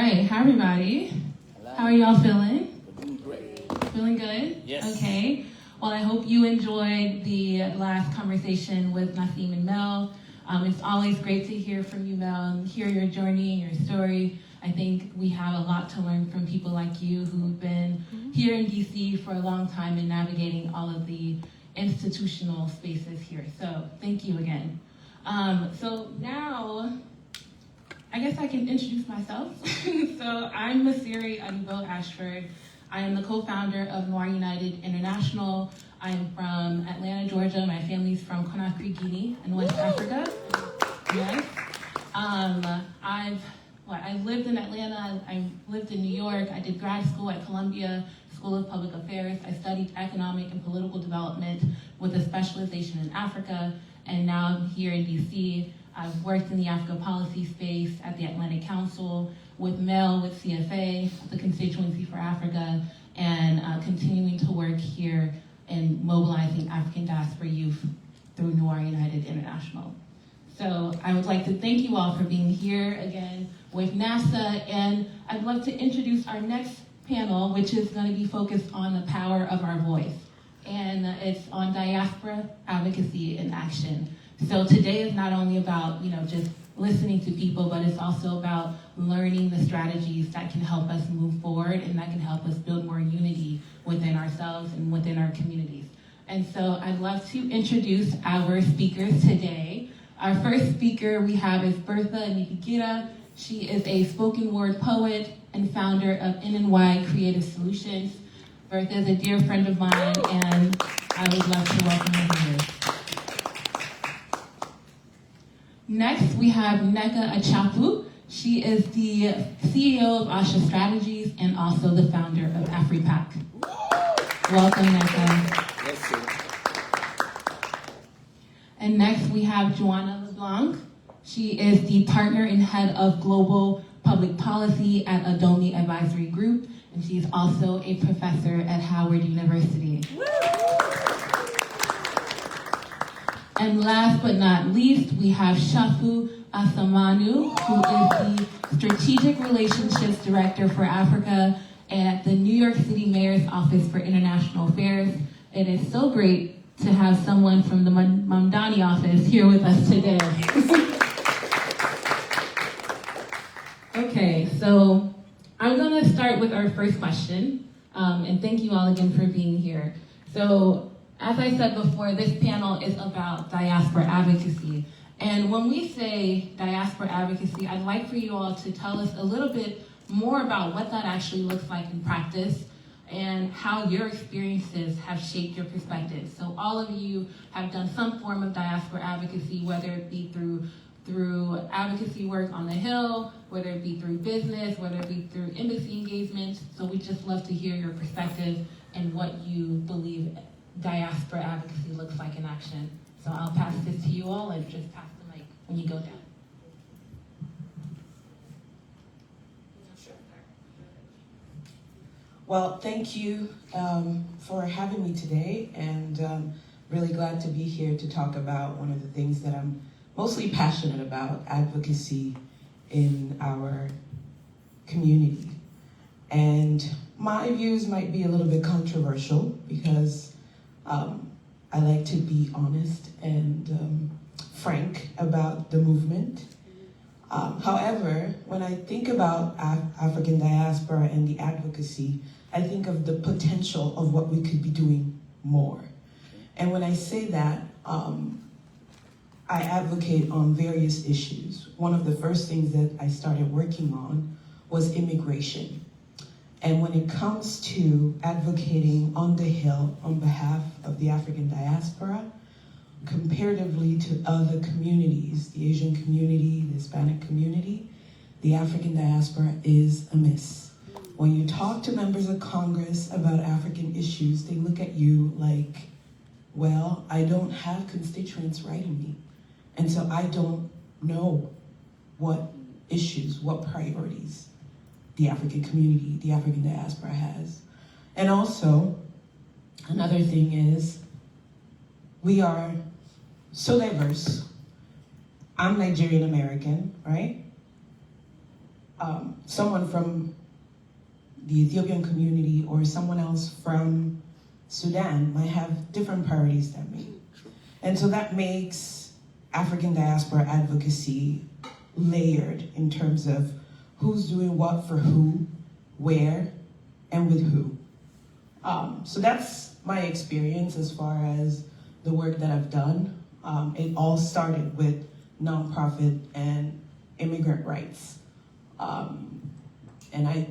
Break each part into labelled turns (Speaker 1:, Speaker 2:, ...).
Speaker 1: right, hi everybody.
Speaker 2: Hello.
Speaker 1: How are y'all feeling?
Speaker 2: We're doing great.
Speaker 1: Feeling good?
Speaker 2: Yes.
Speaker 1: Okay. Well, I hope you enjoyed the last conversation with Nasim and Mel. It's always great to hear from you, Mel, and hear your journey, your story. I think we have a lot to learn from people like you who've been here in DC for a long time and navigating all of the institutional spaces here. So thank you again. So now, I guess I can introduce myself. So I'm Masiri Adibo Ashford. I am the co-founder of Noir United International. I'm from Atlanta, Georgia. My family's from Conakry, Guinea, in West Africa. Yes. I've lived in Atlanta. I lived in New York. I did grad school at Columbia School of Public Affairs. I studied economic and political development with a specialization in Africa. And now I'm here in DC. I've worked in the Africa policy space at the Atlantic Council, with Mel, with CFA, the Constituency for Africa, and continuing to work here in mobilizing African diaspora youth through Noir United International. So I would like to thank you all for being here again with Nafsa, and I'd love to introduce our next panel, which is going to be focused on the power of our voice. And it's on diaspora advocacy in action. So today is not only about, just listening to people, but it's also about learning the strategies that can help us move forward and that can help us build more unity within ourselves and within our communities. And so I'd love to introduce our speakers today. Our first speaker we have is Bertha Nikigira. She is a spoken word poet and founder of NNY Creative Solutions. Bertha is a dear friend of mine, and I would love to welcome her here. Next, we have Nneka Achapu. She is the CEO of Asha Strategies and also the founder of AfriPac. Welcome, Nneka.
Speaker 2: Yes, sir.
Speaker 1: And next, we have Joanna LeBlanc. She is the partner and head of global public policy at Adomi Advisory Group, and she's also a professor at Howard University. And last but not least, we have Shafu Asamanu, who is the Strategic Relationships Director for Africa at the New York City Mayor's Office for International Affairs. It is so great to have someone from the Mamdani office here with us today. Okay, so I'm gonna start with our first question, and thank you all again for being here. So, as I said before, this panel is about diaspora advocacy. And when we say diaspora advocacy, I'd like for you all to tell us a little bit more about what that actually looks like in practice and how your experiences have shaped your perspective. So all of you have done some form of diaspora advocacy, whether it be through advocacy work on the Hill, whether it be through business, whether it be through embassy engagement. So we just love to hear your perspective and what you believe diaspora advocacy looks like in action. So I'll pass this to you all and just pass the mic when you go down.
Speaker 3: Well, thank you for having me today, and really glad to be here to talk about one of the things that I'm mostly passionate about, advocacy in our community. And my views might be a little bit controversial because I like to be honest and frank about the movement. However, when I think about African diaspora and the advocacy, I think of the potential of what we could be doing more. And when I say that, I advocate on various issues. One of the first things that I started working on was immigration. And when it comes to advocating on the Hill on behalf of the African diaspora, comparatively to other communities, the Asian community, the Hispanic community, the African diaspora is amiss. When you talk to members of Congress about African issues, they look at you like, well, I don't have constituents writing me. And so I don't know what issues, what priorities the African community, the African diaspora has. And also, another thing is, we are so diverse. I'm Nigerian American, right? someone from the Ethiopian community or someone else from Sudan might have different priorities than me. And so that makes African diaspora advocacy layered in terms of who's doing what for who, where, and with who. So that's my experience as far as the work that I've done. It all started with nonprofit and immigrant rights. And I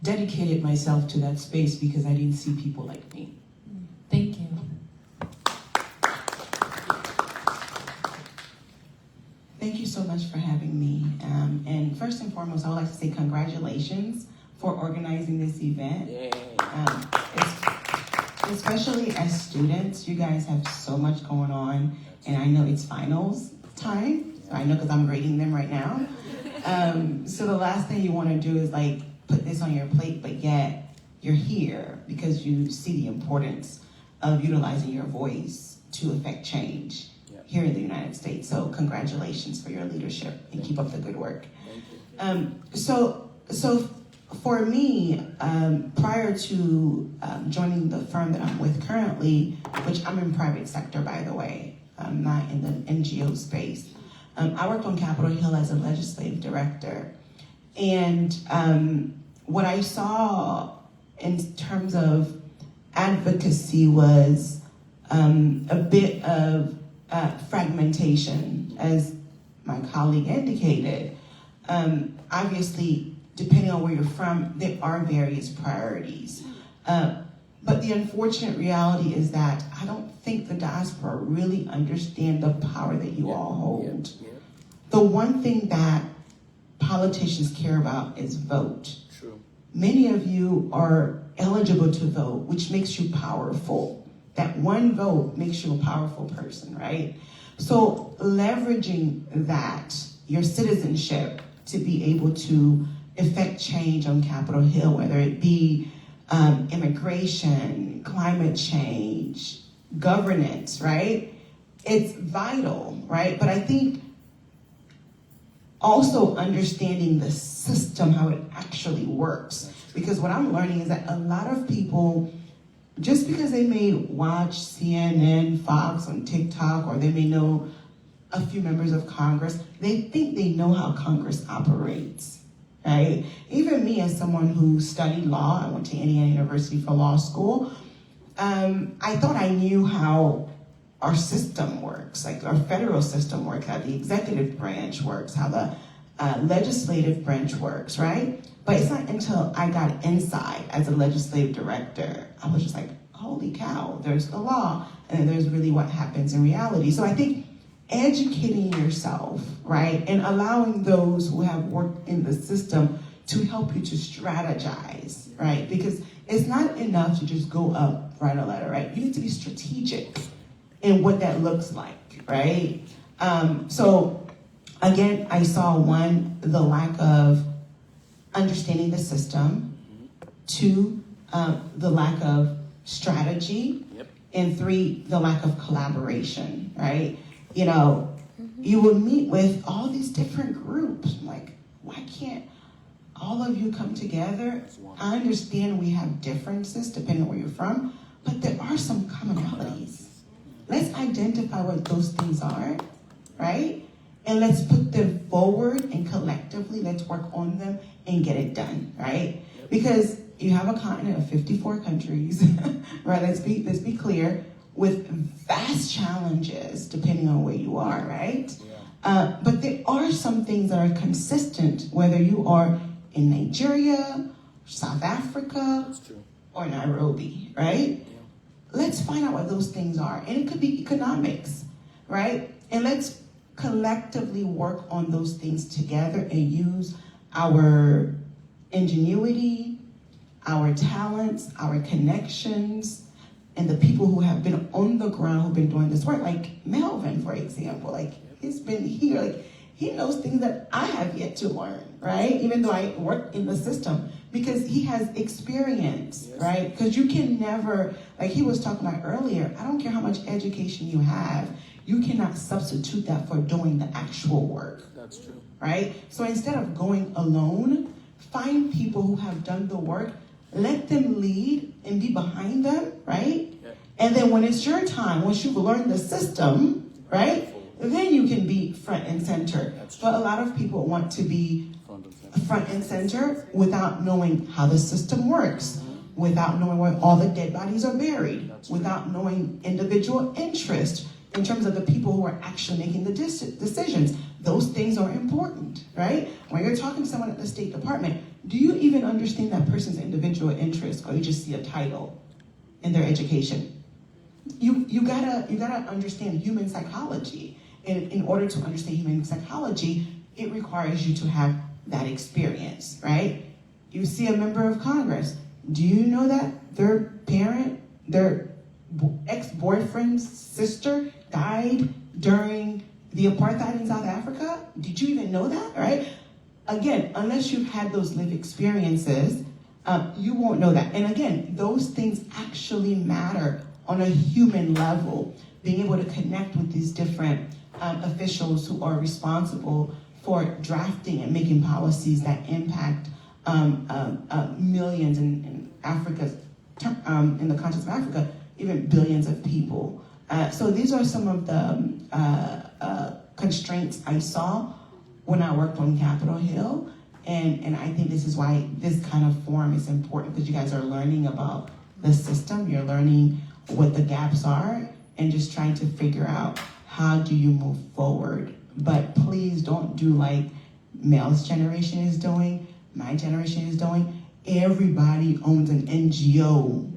Speaker 3: dedicated myself to that space because I didn't see people like me.
Speaker 1: Thank you.
Speaker 4: Thank you so much for having me. And first and foremost, I would like to say congratulations for organizing this event. Especially as students, you guys have so much going on, and I know it's finals time. So I know because I'm grading them right now. So the last thing you want to do is like put this on your plate, but yet you're here because you see the importance of utilizing your voice to affect change here in the United States. So congratulations for your leadership and keep up the good work. So for me, prior to joining the firm that I'm with currently, which I'm in private sector, by the way, I'm not in the NGO space. I worked on Capitol Hill as a legislative director. And what I saw in terms of advocacy was a bit of fragmentation, as my colleague indicated. Obviously, depending on where you're from, there are various priorities. But the unfortunate reality is that I don't think the diaspora really understand the power that you all hold. The one thing that politicians care about is vote.
Speaker 2: True.
Speaker 4: Many of you are eligible to vote, which makes you powerful. That one vote makes you a powerful person, right? So leveraging that, your citizenship, to be able to effect change on Capitol Hill, whether it be immigration, climate change, governance, right? It's vital, right? But I think also understanding the system, how it actually works. Because what I'm learning is that a lot of people, just because they may watch CNN, Fox on TikTok, or they may know a few members of Congress, they think they know how Congress operates, right? Even me, as someone who studied law, I went to Indiana University for law school, I thought I knew how our system works, like our federal system works, how the executive branch works, how the legislative branch works, right? But it's not until I got inside as a legislative director, I was just like, holy cow, there's the law, and then there's really what happens in reality. So I think educating yourself, right, and allowing those who have worked in the system to help you to strategize, right? Because it's not enough to just go up, write a letter, right? You need to be strategic in what that looks like, right? So again, I saw one, the lack of understanding the system, two, the lack of strategy, and three, the lack of collaboration, right? You know, you would meet with all these different groups. I'm like, why can't all of you come together? I understand we have differences depending on where you're from, but there are some commonalities. Let's identify what those things are, right? And let's put them forward, and collectively let's work on them and get it done, right? Because you have a continent of 54 countries, right? Let's be clear, with vast challenges depending on where you are, right? But there are some things that are consistent, whether you are in Nigeria, South Africa, or Nairobi, right? Let's find out what those things are. And it could be economics, right? And let's collectively work on those things together and use our ingenuity, our talents, our connections, and the people who have been on the ground, who've been doing this work, like Melvin, for example. Like, he's been here, like, he knows things that I have yet to learn, right? Even though I work in the system, because he has experience,
Speaker 2: Yes.
Speaker 4: right? Because you can never, like he was talking about earlier, I don't care how much education you have, you cannot substitute that for doing the actual work,
Speaker 2: That's true.
Speaker 4: right? So instead of going alone, find people who have done the work, let them lead and be behind them, right?
Speaker 2: Yeah.
Speaker 4: And then when it's your time, once you've learned the system, right? Then you can be front and center.
Speaker 2: That's
Speaker 4: But a lot of people want to be
Speaker 2: Front and center.
Speaker 4: front and center without knowing how the system works, without knowing where all the dead bodies are buried,
Speaker 2: That's right.
Speaker 4: without knowing individual interest in terms of the people who are actually making the decisions. Those things are important, right? When you're talking to someone at the State Department, do you even understand that person's individual interest, or you just see a title in their education? You gotta understand human psychology. And in order to understand human psychology, it requires you to have that experience, right? You see a member of Congress. Do you know that their parent, their ex-boyfriend's sister died during the apartheid in South Africa? Did you even know that, right? Again, unless you've had those lived experiences, you won't know that. And again, those things actually matter on a human level. Being able to connect with these different officials who are responsible for drafting and making policies that impact millions in Africa's, in the continent of Africa, even billions of people. So these are some of the constraints I saw when I worked on Capitol Hill. And I think this is why this kind of forum is important, because you guys are learning about the system, you're learning what the gaps are, and just trying to figure out how do you move forward. But please don't do like Mel's generation is doing, my generation is doing. Everybody owns an NGO.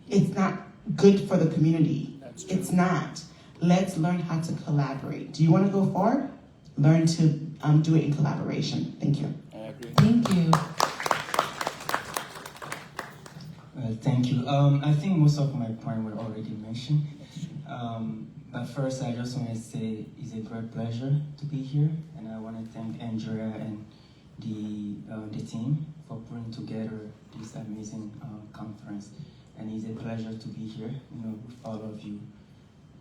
Speaker 4: It's not good for the community.
Speaker 2: That's true.
Speaker 4: It's not. Let's learn how to collaborate. Do you want to go far? Learn to do it in collaboration. Thank you.
Speaker 2: I agree.
Speaker 1: Thank you.
Speaker 5: Thank you. I think most of my points were already mentioned. But first, I just want to say it's a great pleasure to be here, and I want to thank Andrea and the team for putting together this amazing conference. And it's a pleasure to be here, with all of you.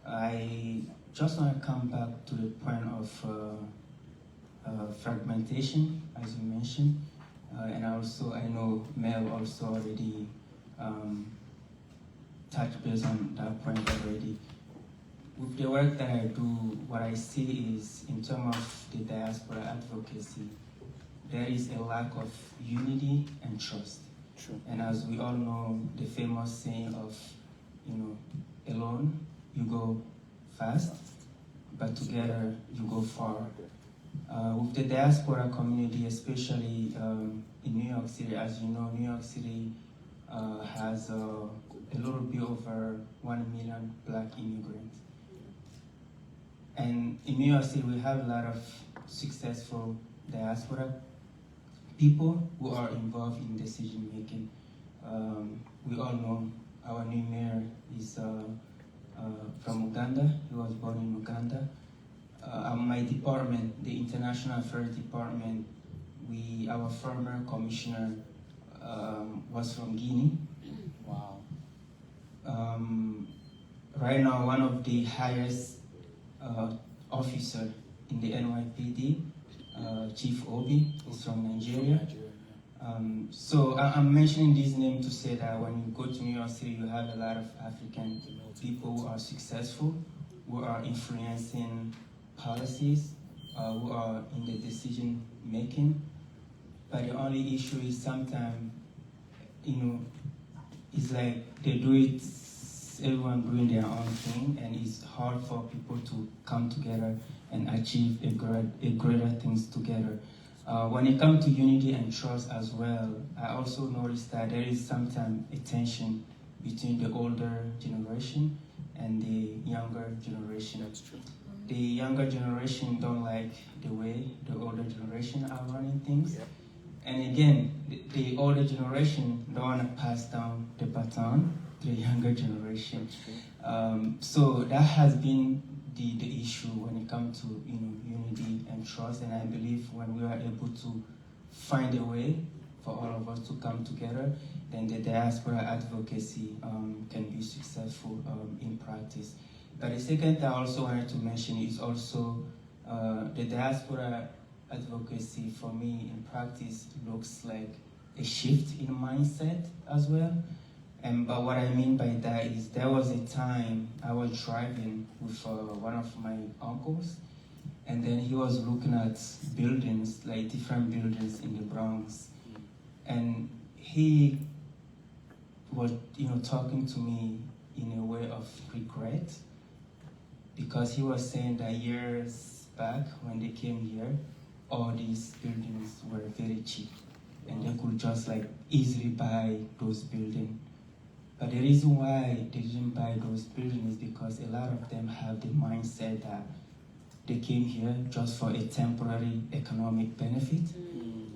Speaker 5: I just want to come back to the point of fragmentation, as you mentioned, and I know Mel also already touched base on that point already. With the work that I do, what I see is, in terms of the diaspora advocacy, there is a lack of unity and trust.
Speaker 2: True.
Speaker 5: And as we all know, the famous saying of, alone you go fast, but together you go far. With the diaspora community, especially in New York City, as you know, New York City has a little bit over 1 million Black immigrants. And in New York City, we have a lot of successful diaspora people who are involved in decision making. We all know our new mayor is from Uganda. He was born in Uganda. My department, the International Affairs Department, our former commissioner was from Guinea.
Speaker 2: Wow.
Speaker 5: Right now, one of the highest officer in the NYPD, Chief Obi, is from Nigeria. So I'm mentioning this name to say that when you go to New York City, you have a lot of African people who are successful, who are influencing policies, who are in the decision making. But the only issue is sometimes, it's like they do it, everyone doing their own thing, and it's hard for people to come together and achieve a greater things together. When it comes to unity and trust as well, I also noticed that there is sometimes a tension between the older generation and the younger generation.
Speaker 2: That's true.
Speaker 5: The younger generation don't like the way the older generation are running things.
Speaker 2: Yep.
Speaker 5: And again, the older generation don't want to pass down the baton to the younger generation.
Speaker 2: That's true.
Speaker 5: So that has been the issue when it comes to unity and trust. And I believe when we are able to find a way for all of us to come together, then the diaspora advocacy can be successful in practice. But the second thing I also wanted to mention is also the diaspora advocacy for me in practice looks like a shift in mindset as well. But what I mean by that is there was a time I was driving with one of my uncles, and then he was looking at buildings, like different buildings in the Bronx. And he was, talking to me in a way of regret, because he was saying that years back when they came here, all these buildings were very cheap, and they could just like easily buy those buildings. But the reason why they didn't buy those buildings is because a lot of them have the mindset that they came here just for a temporary economic benefit,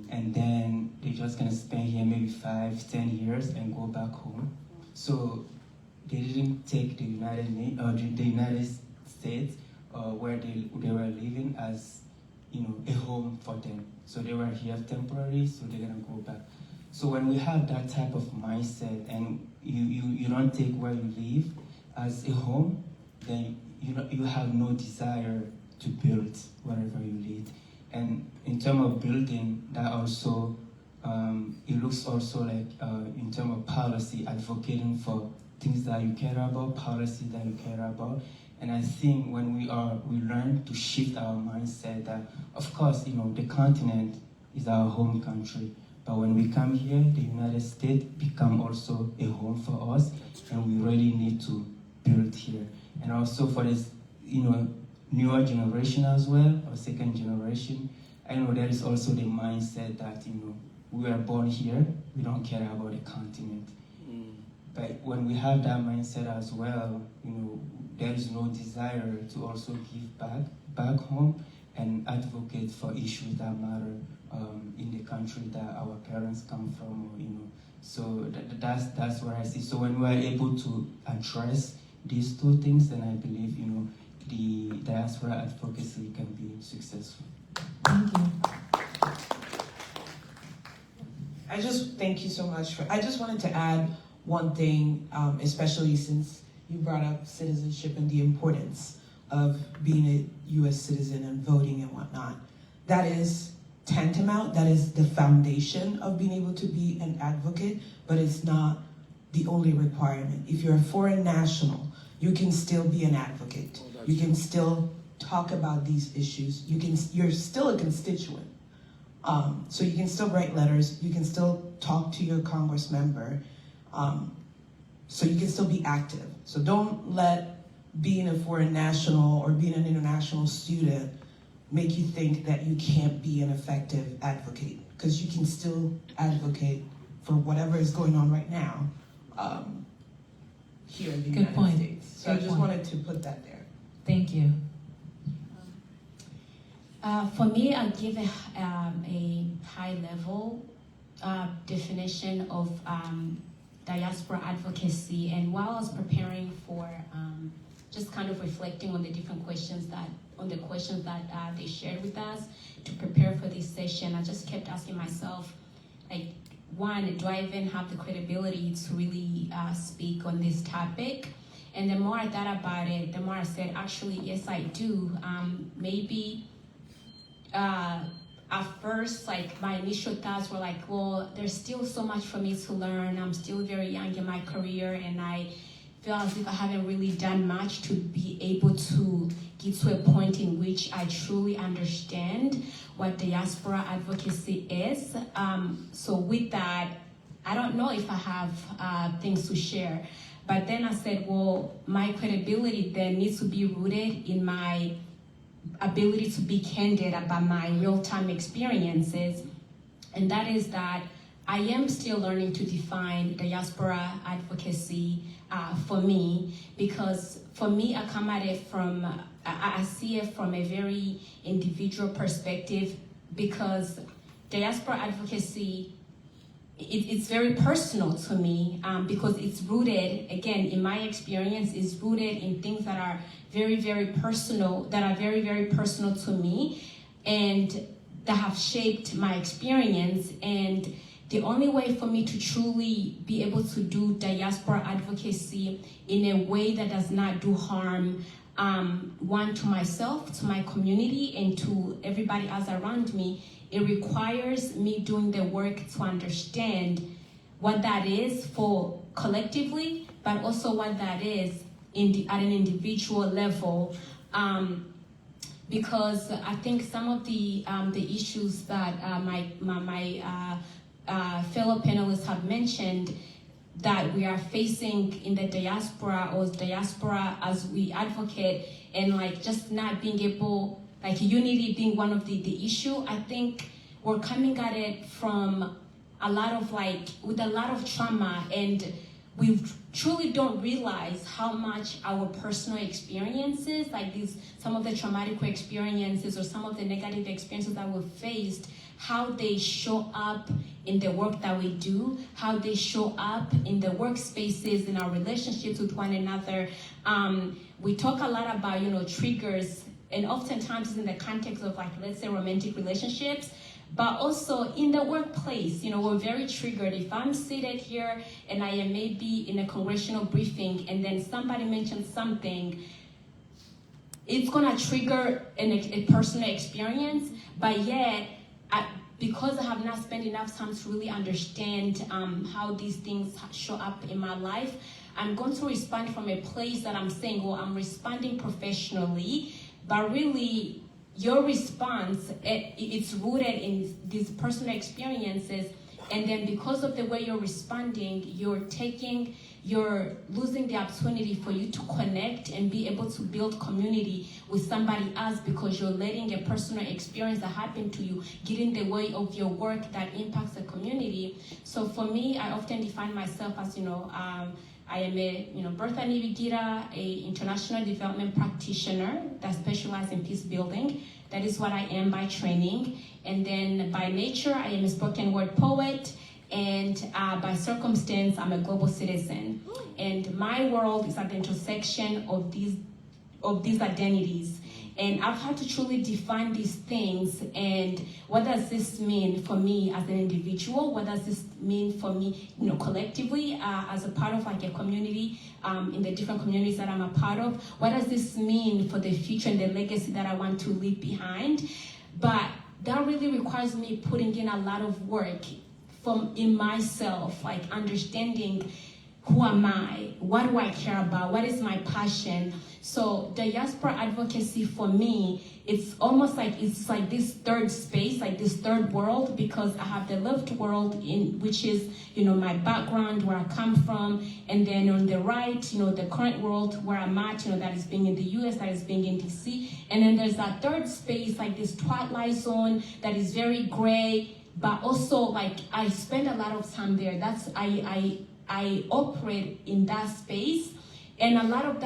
Speaker 5: and then they're just gonna spend here maybe 5-10 years and go back home. So they didn't take the United States where they were living as a home for them. So they were here temporarily, so they're gonna go back. So when we have that type of mindset and you don't take where you live as a home, then you have no desire to build wherever you live. And in terms of building, that also it looks also like in terms of policy, advocating for things that you care about, policy that you care about. And I think when we learn to shift our mindset that, of course, the continent is our home country, but when we come here, the United States become also a home for us, and we really need to build here. And also for this, newer generation as well, or second generation, I know there is also the mindset that, we were born here, we don't care about the continent. But when we have that mindset as well, there is no desire to also give back home and advocate for issues that matter in the country that our parents come from, So that's what I see. So when we are able to address these two things, then I believe, the diaspora advocacy can be successful.
Speaker 1: Thank you.
Speaker 3: Thank you so much. I just wanted to add one thing, especially since you brought up citizenship and the importance of being a U.S. citizen and voting and whatnot. That is tantamount, that is the foundation of being able to be an advocate, but it's not the only requirement. If you're a foreign national, you can still be an advocate. You can still talk about these issues. You're still a constituent. So you can still write letters, you can still talk to your Congress member, so you can still be active. So don't let being a foreign national or being an international student make you think that you can't be an effective advocate, because you can still advocate for whatever is going on right now here in the United States. So I just wanted to put that there.
Speaker 1: Thank you.
Speaker 6: For me, I'll give a high-level definition of diaspora advocacy. And while I was preparing for just kind of reflecting on the different questions that they shared with us to prepare for this session, I just kept asking myself, like, one, do I even have the credibility to really speak on this topic? And the more I thought about it, the more I said, actually, yes, I do. Maybe at first, like, my initial thoughts were like, well, there's still so much for me to learn. I'm still very young in my career, and I feel as if I haven't really done much to be able to get to a point in which I truly understand what diaspora advocacy is. So with that, I don't know if I have things to share. But then I said, well, my credibility then needs to be rooted in my ability to be candid about my real-time experiences. And that is that I am still learning to define diaspora advocacy for me, because for me, I come at it from, I see it from a very individual perspective, because diaspora advocacy, it's very personal to me, because it's rooted, again, in my experience, is rooted in things that are very, very personal, to me, and that have shaped my experience. And the only way for me to truly be able to do diaspora advocacy in a way that does not do harm, one, to myself, to my community, and to everybody else around me, it requires me doing the work to understand what that is for collectively, but also what that is at an individual level. Because I think some of the issues that my fellow panelists have mentioned that we are facing in the diaspora, or diaspora as we advocate, and like just not being able, like unity being one of the issue, I think we're coming at it from a lot of with a lot of trauma, and we truly don't realize how much our personal experiences, like some of the traumatic experiences or some of the negative experiences that we've faced, how they show up in the work that we do, how they show up in the workspaces, in our relationships with one another. We talk a lot about, triggers, and oftentimes in the context of let's say romantic relationships, but also in the workplace, we're very triggered. If I'm seated here and I am maybe in a congressional briefing and then somebody mentions something, it's gonna trigger a personal experience, but yet, because I have not spent enough time to really understand how these things show up in my life, I'm going to respond from a place that I'm saying, well, I'm responding professionally, but really, your response, it's rooted in these personal experiences, and then because of the way you're responding, you're losing the opportunity for you to connect and be able to build community with somebody else, because you're letting a personal experience that happened to you get in the way of your work that impacts the community. So for me, I often define myself as, I am a Bertha Nibigira, a international development practitioner that specializes in peace building. That is what I am by training. And then by nature, I am a spoken word poet. And by circumstance, I'm a global citizen. And my world is at the intersection of these identities. And I've had to truly define these things, and what does this mean for me as an individual? What does this mean for me, collectively, as a part of a community, in the different communities that I'm a part of? What does this mean for the future and the legacy that I want to leave behind? But that really requires me putting in a lot of work in myself, understanding who am I? What do I care about? What is my passion? So diaspora advocacy for me, it's almost it's this third space, this third world, because I have the lived world which is, my background, where I come from, and then on the right, the current world where I'm at, that is being in the US, that is being in DC, and then there's that third space, this twilight zone that is very gray, but also I spend a lot of time there. I operate in that space, and a lot of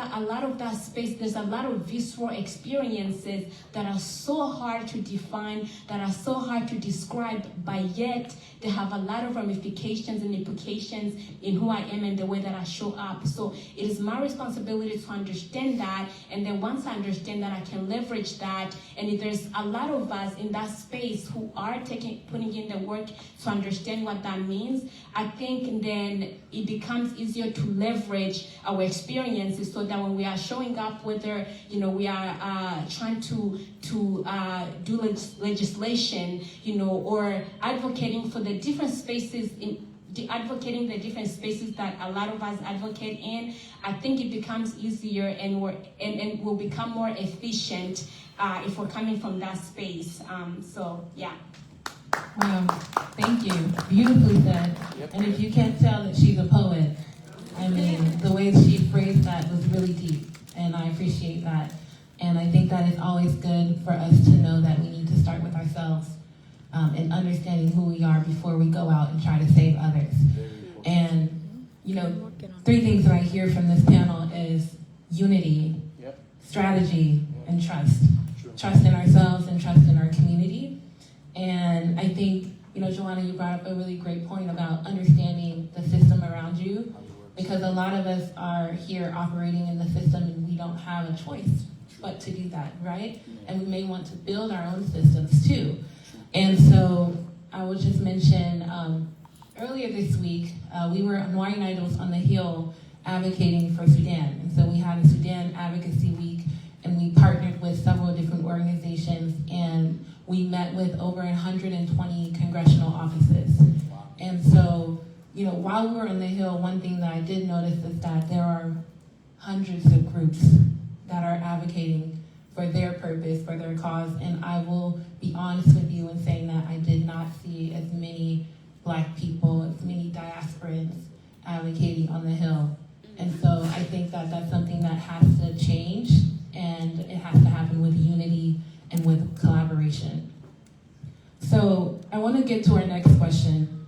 Speaker 6: that space, there's a lot of visceral experiences that are so hard to define, that are so hard to describe, but yet they have a lot of ramifications and implications in who I am and the way that I show up. So it is my responsibility to understand that, and then once I understand that, I can leverage that. And if there's a lot of us in that space who are putting in the work to understand what that means, I think then it becomes easier to leverage our experiences, so that when we are showing up, whether we are trying to do legislation, or advocating for the different spaces advocating the different spaces that a lot of us advocate in, I think it becomes easier, and we'll become more efficient if we're coming from that space. So yeah.
Speaker 1: Wow, thank you. Beautifully said. And if you can't tell that she's a poet, I mean, the way she phrased that was really deep, and I appreciate that. And I think that it's always good for us to know that we need to start with ourselves, and understanding who we are before we go out and try to save others. And, 3 things that I hear from this panel is unity, strategy, and trust. Trust in ourselves and trust in our community. And I think, Joanna, you brought up a really great point about understanding the system around you, because a lot of us are here operating in the system and we don't have a choice but to do that, right? And we may want to build our own systems too. And so I will just mention earlier this week, we were on Unidos on the Hill advocating for Sudan. And so we had a Sudan Advocacy Week, and we partnered with several different organizations, and we met with over 120 congressional offices. And so, you know, while we were on the Hill, one thing that I did notice is that there are hundreds of groups that are advocating for their purpose, for their cause, and I will be honest with you in saying that I did not see as many Black people, as many diasporans advocating on the Hill. And so I think that that's something that has to change, and it has to happen with unity and with collaboration. So I want to get to our next question,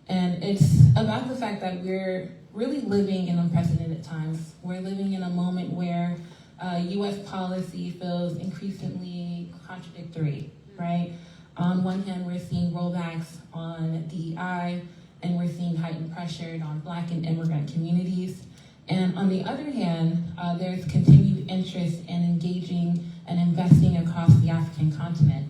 Speaker 1: and it's about the fact that we're really living in unprecedented times. We're living in a moment where U.S. policy feels increasingly contradictory, right? On one hand, we're seeing rollbacks on DEI, and we're seeing heightened pressure on Black and immigrant communities. And on the other hand, there's continued interest in engaging and investing across the African continent.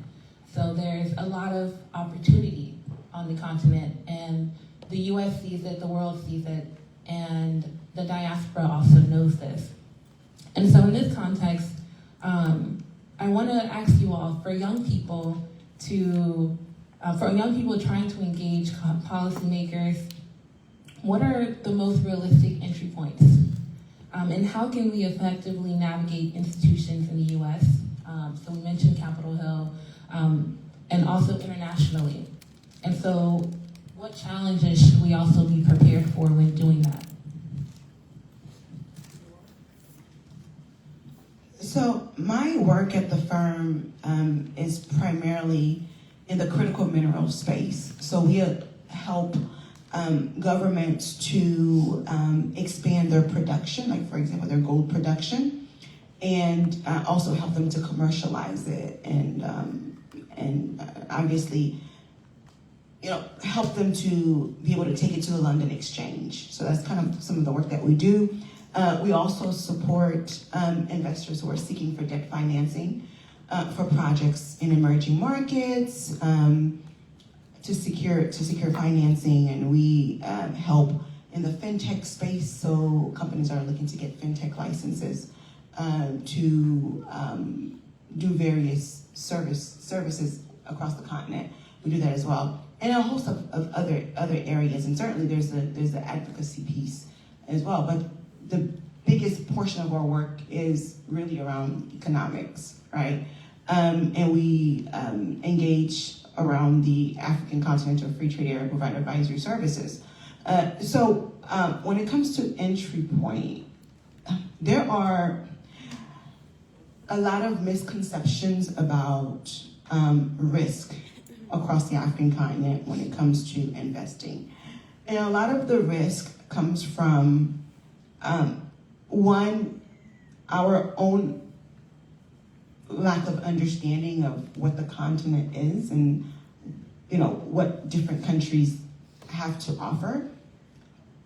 Speaker 1: So there's a lot of opportunity on the continent, and the U.S. sees it, the world sees it, and the diaspora also knows this. And so in this context, I want to ask you all, for young people trying to engage policymakers, what are the most realistic entry points? And how can we effectively navigate institutions in the U.S.? So we mentioned Capitol Hill, and also internationally. And so what challenges should we also be prepared for when doing that?
Speaker 4: So my work at the firm is primarily in the critical mineral space. So we help governments to expand their production, like for example, their gold production, and also help them to commercialize it, and obviously, you know, help them to be able to take it to the London Exchange. So that's kind of some of the work that we do. We also support investors who are seeking for debt financing for projects in emerging markets, to secure financing, and we help in the fintech space. So companies are looking to get fintech licenses to do various services across the continent. We do that as well, and a host of other areas. And certainly there's the advocacy piece as well. But the biggest portion of our work is really around economics, right? And we engage around the African Continental Free Trade Area, provide advisory services. So when it comes to entry point, there are a lot of misconceptions about risk across the African continent when it comes to investing. And a lot of the risk comes from, one, our own lack of understanding of what the continent is and, you know, what different countries have to offer.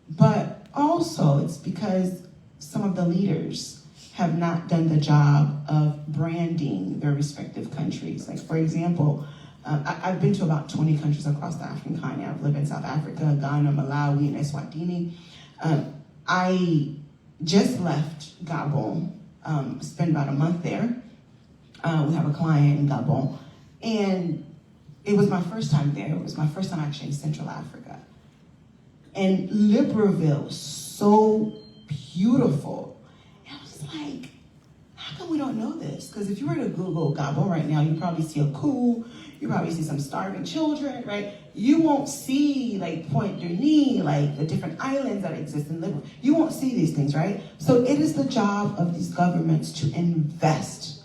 Speaker 4: But also it's because some of the leaders have not done the job of branding their respective countries. Like, for example, I've been to about 20 countries across the African continent. I've lived in South Africa, Ghana, Malawi, and Eswatini. I just left Gabon, spent about a month there. We have a client in Gabon, and it was my first time there. It was my first time actually in Central Africa. And Libreville, so beautiful. And I was like, how come we don't know this? Because if you were to Google Gabon right now, you probably see a coup, you probably see some starving children, right? You won't see like Point Denis, like the different islands that exist in Libreville. You won't see these things, right? So it is the job of these governments to invest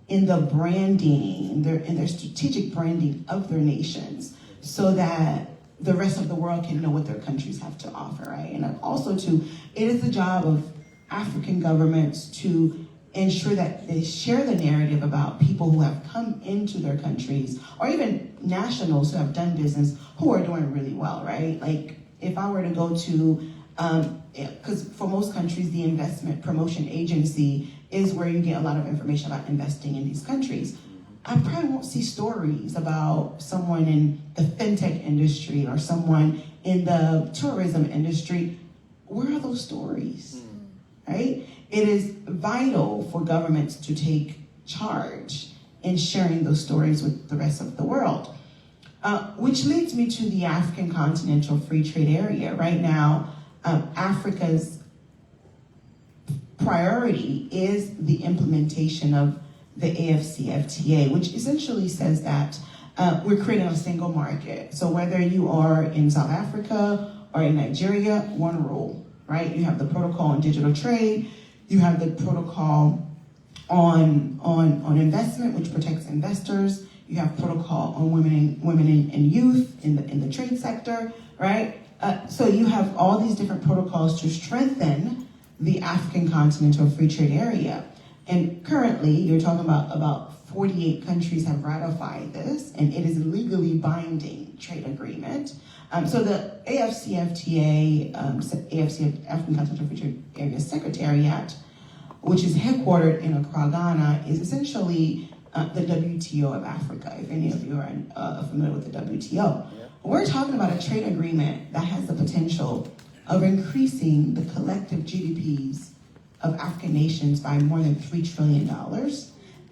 Speaker 4: in the branding, in their strategic branding of their nations, so that the rest of the world can know what their countries have to offer, right? And also it is the job of African governments to ensure that they share the narrative about people who have come into their countries, or even nationals who have done business who are doing really well, right? Like if I were to go to, because for most countries, the investment promotion agency is where you get a lot of information about investing in these countries. I probably won't see stories about someone in the fintech industry or someone in the tourism industry, where are those stories, right? It is vital for governments to take charge in sharing those stories with the rest of the world. Which leads me to the African Continental Free Trade Area. Right now, Africa's priority is the implementation of the AFCFTA, which essentially says that we're creating a single market. So whether you are in South Africa or in Nigeria, one rule, right? You have the protocol on digital trade, you have the protocol on investment, which protects investors. You have protocol on women and youth in the trade sector, right? So you have all these different protocols to strengthen the African Continental Free Trade Area. And currently, you're talking about 48 countries have ratified this, and it is a legally binding trade agreement. So the AFCFTA, African Continental Free Trade Area Secretariat, which is headquartered in Accra, Ghana, is essentially the WTO of Africa, if any of you are familiar with the WTO.
Speaker 2: Yeah.
Speaker 4: We're talking about a trade agreement that has the potential of increasing the collective GDPs of African nations by more than $3 trillion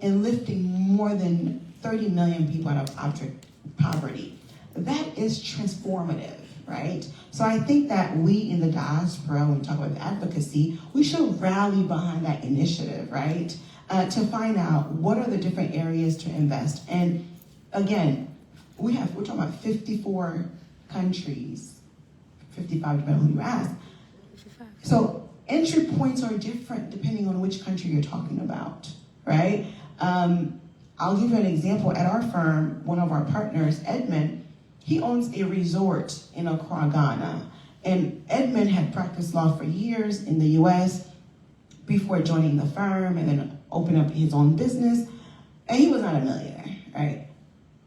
Speaker 4: and lifting more than 30 million people out of abject poverty. That is transformative, right? So I think that we in the diaspora, when we talk about advocacy, we should rally behind that initiative, right? To find out what are the different areas to invest. And again, we're talking about 54 countries, 55 depending on who you ask. So entry points are different depending on which country you're talking about, right? I'll give you an example. At our firm, one of our partners, Edmund, he owns a resort in Accra, Ghana. And Edmund had practiced law for years in the US before joining the firm and then opened up his own business. And he was not a millionaire, right?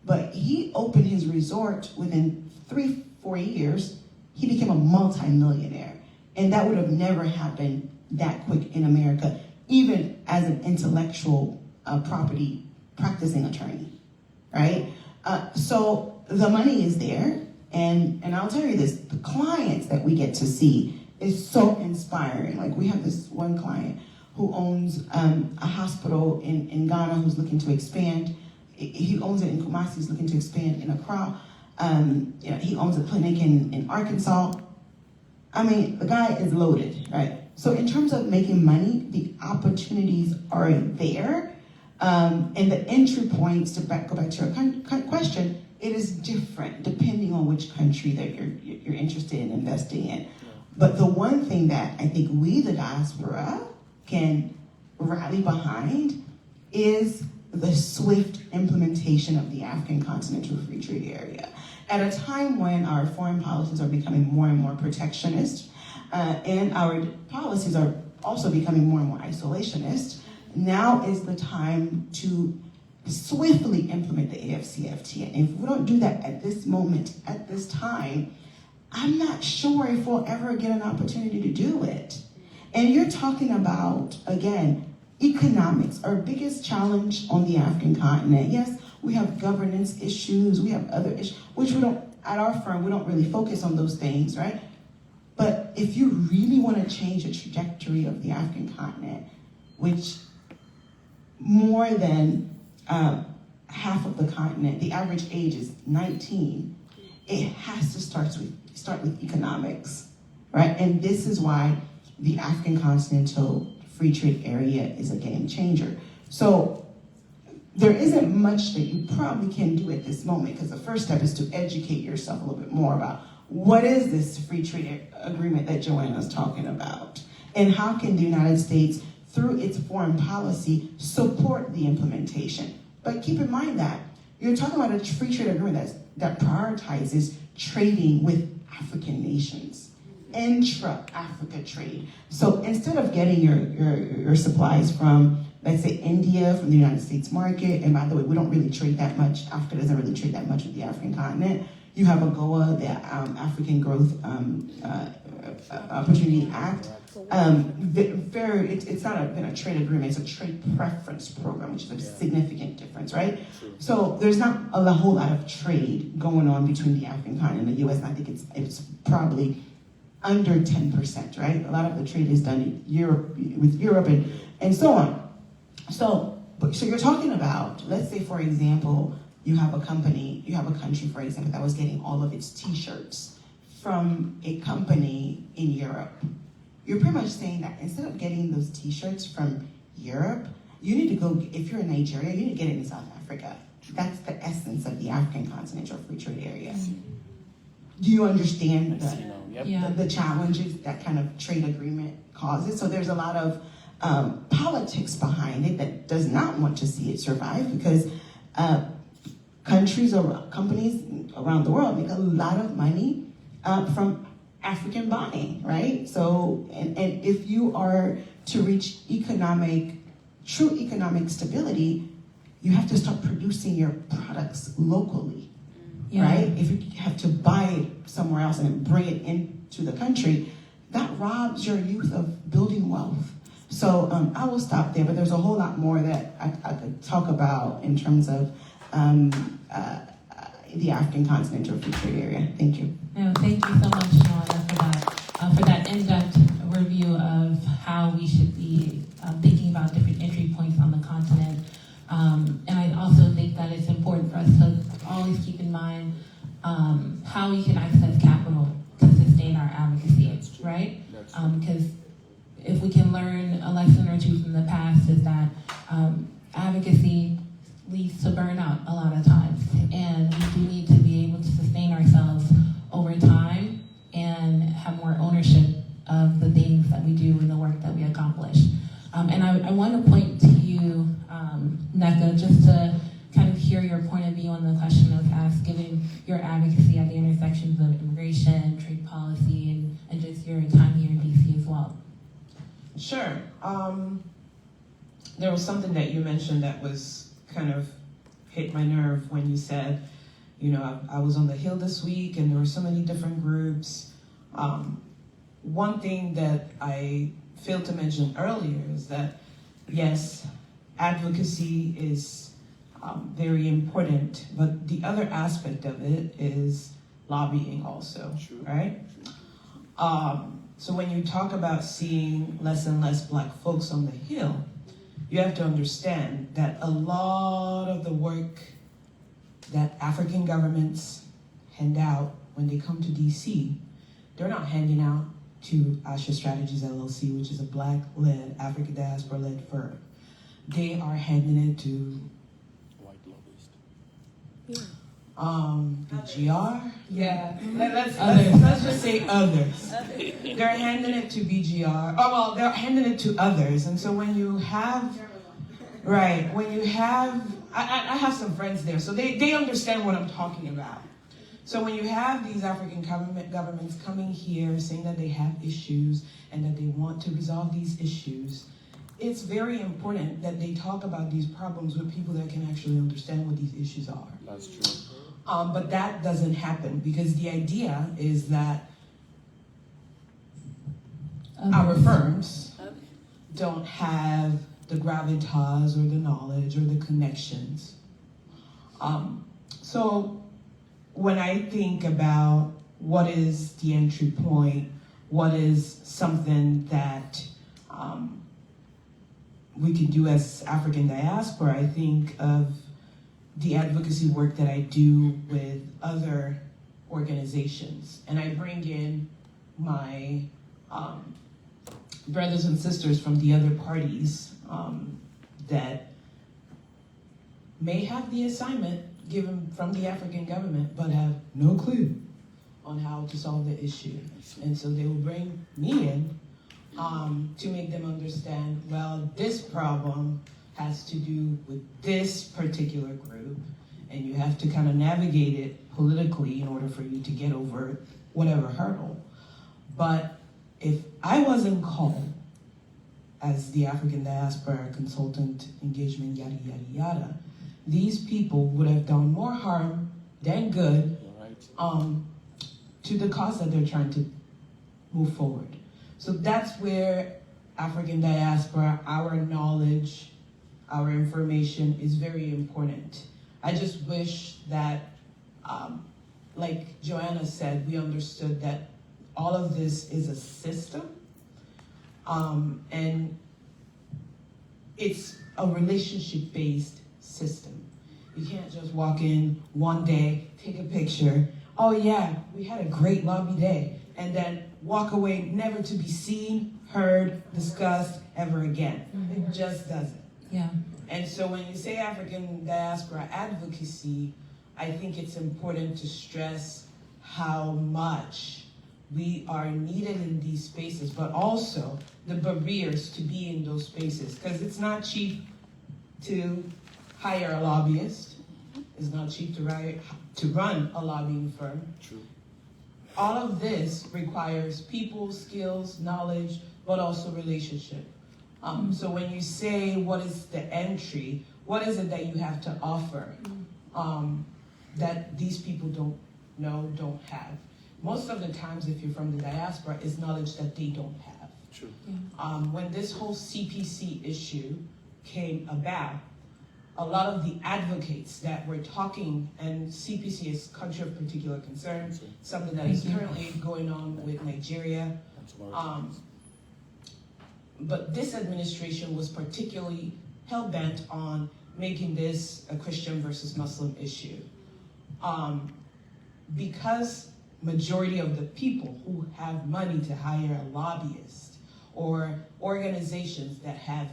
Speaker 4: But he opened his resort within 3-4 years. He became a multi-millionaire. And that would have never happened that quick in America, even as an intellectual property practicing attorney, right? So the money is there, and I'll tell you this, the clients that we get to see is so inspiring. Like we have this one client who owns a hospital in Ghana who's looking to expand. He owns it in Kumasi, he's looking to expand in Accra. He owns a clinic in Arkansas. I mean, the guy is loaded, right? So in terms of making money, the opportunities are there. And the entry points, to go back to your question, it is different depending on which country that you're interested in investing in. But the one thing that I think we, the diaspora, can rally behind is the swift implementation of the African Continental Free Trade Area. At a time when our foreign policies are becoming more and more protectionist, and our policies are also becoming more and more isolationist, now is the time to swiftly implement the AFCFTA. And if we don't do that at this moment, at this time, I'm not sure if we'll ever get an opportunity to do it. And you're talking about, again, economics, our biggest challenge on the African continent. Yes, we have governance issues, we have other issues, which we don't, at our firm, we don't really focus on those things, right? But if you really want to change the trajectory of the African continent, which more than half of the continent, the average age is 19, it has to start with economics, right? And this is why the African Continental Free Trade Area is a game changer. So there isn't much that you probably can do at this moment, because the first step is to educate yourself a little bit more about what is this free trade agreement that Joanna's talking about, and how can the United States, through its foreign policy, support the implementation. But keep in mind that you're talking about a free trade agreement that prioritizes trading with African nations, intra-Africa trade. So instead of getting your supplies from, let's say, India, from the United States market, and by the way, we don't really trade that much, Africa doesn't really trade that much with the African continent. You have AGOA, the African Growth Opportunity Act, it's not been a trade agreement, it's a trade preference program, which is a significant difference, right? So there's not a whole lot of trade going on between the African continent and the U.S., and I think it's probably under 10%, right? A lot of the trade is done in Europe, with Europe and so on. So you're talking about, let's say, for example, you have a country, for example, that was getting all of its t-shirts from a company in Europe. You're pretty much saying that instead of getting those t-shirts from Europe, you need to go, if you're in Nigeria, you need to get it in South Africa. That's the essence of the African Continental Free Trade Area. Do you understand the challenges that kind of trade agreement causes? So there's a lot of politics behind it that does not want to see it survive, because companies around the world make a lot of money from African buying, right? So, and if you are to reach true economic stability, you have to start producing your products locally, right? If you have to buy it somewhere else and bring it into the country, that robs your youth of building wealth. So I will stop there, but there's a whole lot more that I could talk about in terms of the African Continental Free Trade Area. Thank you.
Speaker 1: No, thank you so much, Joanna, for that in-depth review of how we should be thinking about different entry points on the continent. And I also think that it's important for us to always keep in mind how we can access capital to sustain our advocacy, right? Because if we can learn a lesson or two from the past, is that advocacy leads to burnout a lot of times, and we do need to be able to sustain ourselves over time and have more ownership of the things that we do and the work that we accomplish. And I want to point to you, Nneka, just to kind of hear your point of view on the question that was asked, given your advocacy at the intersections of immigration, trade policy, and just your time here in DC as well.
Speaker 3: Sure. There was something that you mentioned that was kind of hit my nerve when you said, I was on the Hill this week and there were so many different groups. One thing that I failed to mention earlier is that, yes, advocacy is very important, but the other aspect of it is lobbying also, right? So when you talk about seeing less and less Black folks on the Hill, you have to understand that a lot of the work that African governments hand out when they come to DC, they're not handing out to Asha Strategies LLC, which is a Black-led, African diaspora-led firm. They are handing it to
Speaker 2: White lobbyist.
Speaker 3: the GR. Yeah, let's just say others. They're handing it to BGR. Oh well, they're handing it to others, and so when you have, I have some friends there, so they understand what I'm talking about. So when you have these African governments coming here saying that they have issues and that they want to resolve these issues, it's very important that they talk about these problems with people that can actually understand what these issues are.
Speaker 2: That's true.
Speaker 3: But that doesn't happen because the idea is that our firms don't have the gravitas or the knowledge or the connections. So when I think about what is the entry point, what is something that we can do as African diaspora, I think of the advocacy work that I do with other organizations. And I bring in my brothers and sisters from the other parties that may have the assignment given from the African government, but have no clue on how to solve the issue. And so they will bring me in to make them understand, well, this problem has to do with this particular group, and you have to kind of navigate it politically in order for you to get over whatever hurdle. But if I wasn't called as the African diaspora consultant engagement, yada, yada, yada, these people would have done more harm than good to the cause that they're trying to move forward. So that's where African diaspora, our knowledge, our information is very important. I just wish that, like Joanna said, we understood that all of this is a system, and it's a relationship-based system. You can't just walk in one day, take a picture, oh yeah, we had a great lobby day, and then walk away never to be seen, heard, discussed ever again. It just doesn't.
Speaker 1: Yeah.
Speaker 3: And so when you say African diaspora advocacy, I think it's important to stress how much we are needed in these spaces, but also the barriers to be in those spaces. Because it's not cheap to hire a lobbyist. It's not cheap to run a lobbying firm.
Speaker 2: True.
Speaker 3: All of this requires people, skills, knowledge, but also relationship. So when you say what is the entry, what is it that you have to offer that these people don't know, don't have? Most of the times, if you're from the diaspora, is knowledge that they don't have.
Speaker 2: True.
Speaker 3: When this whole CPC issue came about, a lot of the advocates that were talking, and CPC is country of particular concern, something that is currently going on with Nigeria. But this administration was particularly hell-bent on making this a Christian versus Muslim issue. Because majority of the people who have money to hire a lobbyist or organizations that have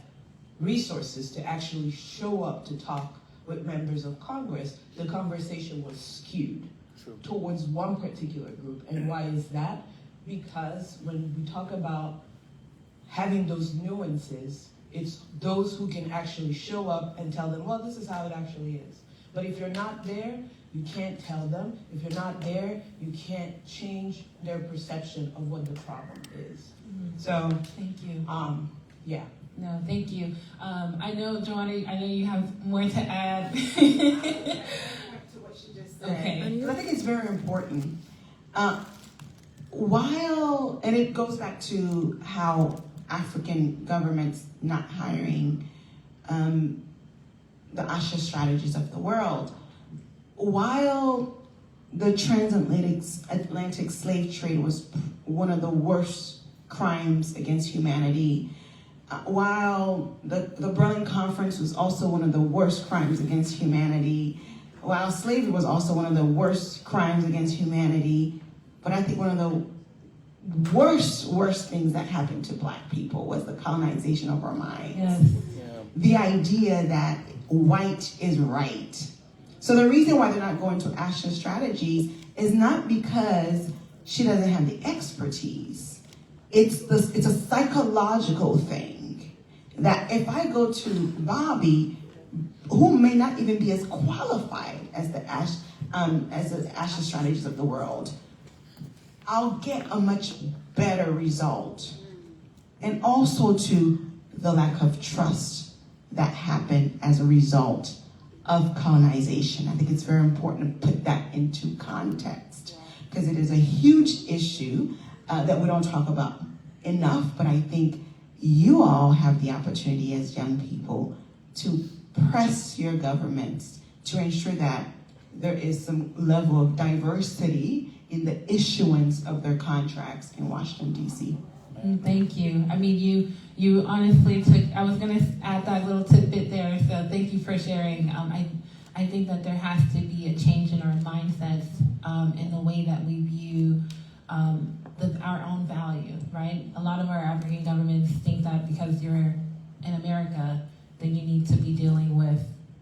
Speaker 3: resources to actually show up to talk with members of Congress, the conversation was skewed towards one particular group. And why is that? Because when we talk about having those nuances, it's those who can actually show up and tell them, well, this is how it actually is. But if you're not there, you can't tell them. If you're not there, you can't change their perception of what the problem is. So,
Speaker 1: Thank you.
Speaker 3: Yeah.
Speaker 1: No, thank you. I know, Joanna, I know you have more to add.
Speaker 4: To what she just said.
Speaker 1: Okay.
Speaker 4: I think it's very important. While, and it goes back to how African governments not hiring the Asha strategies of the world, while the transatlantic slave trade was one of the worst crimes against humanity, while the Berlin Conference was also one of the worst crimes against humanity, while slavery was also one of the worst crimes against humanity, but I think one of the worst things that happened to Black people was the colonization of our minds.
Speaker 1: Yes.
Speaker 4: The idea that white is right. So the reason why they're not going to Asha strategies is not because she doesn't have the expertise. It's a psychological thing that if I go to Bobby, who may not even be as qualified as the Asha strategies of the world, I'll get a much better result. And also to the lack of trust that happened as a result of colonization. I think it's very important to put that into context because it is a huge issue that we don't talk about enough, but I think you all have the opportunity as young people to press your governments to ensure that there is some level of diversity in the issuance of their contracts in Washington, D.C.
Speaker 1: Thank you. I mean, you honestly took, I was going to add that little tidbit there, so thank you for sharing. I think that there has to be a change in our mindsets in the way that we view our own value, right? A lot of our African governments think that because you're in America, then you need to be dealing with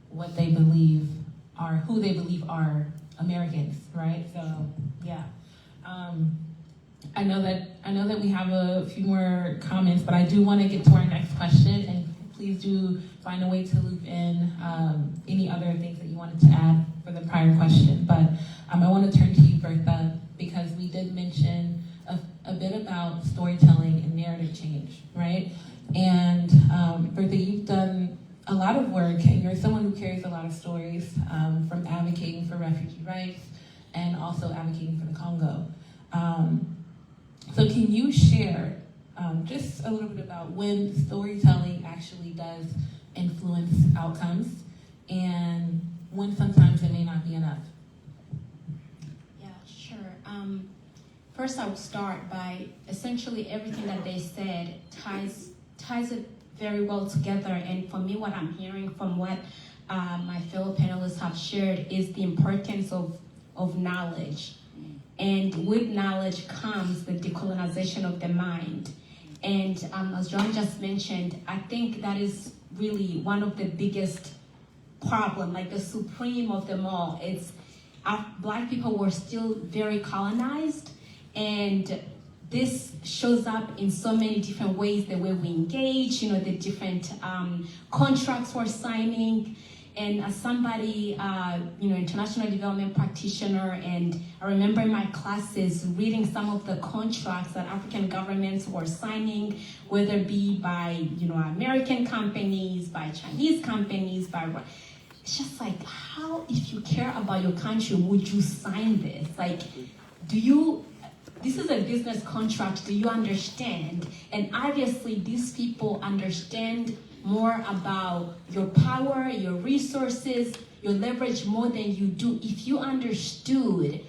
Speaker 1: what they believe are, who they believe are Americans, right? So, yeah. I know that we have a few more comments, but I do want to get to our next question, and please do find a way to loop in any other things that you wanted to add for the prior question. But I want to turn to you, Bertha, because we did mention a bit about storytelling and narrative change, right? And Bertha, you've done a lot of work, and you're someone who carries a lot of stories from advocating for refugee rights and also advocating for the Congo. So can you share just a little bit about when storytelling actually does influence outcomes and when sometimes it may not be enough.
Speaker 6: Yeah, sure. First, I would start by essentially everything that they said ties it very well together. And for me, what I'm hearing from what my fellow panelists have shared is the importance of knowledge. And with knowledge comes the decolonization of the mind. And as John just mentioned, I think that is really one of the biggest problem, like the supreme of them all. It's Black people were still very colonized, and this shows up in so many different ways, the way we engage, the different contracts we're signing. And as somebody, international development practitioner, and I remember in my classes reading some of the contracts that African governments were signing, whether it be by, American companies, by Chinese companies, it's just like, how, if you care about your country, would you sign this? Like, this is a business contract, do you understand? And obviously these people understand more about your power, your resources, your leverage more than you do. If you understood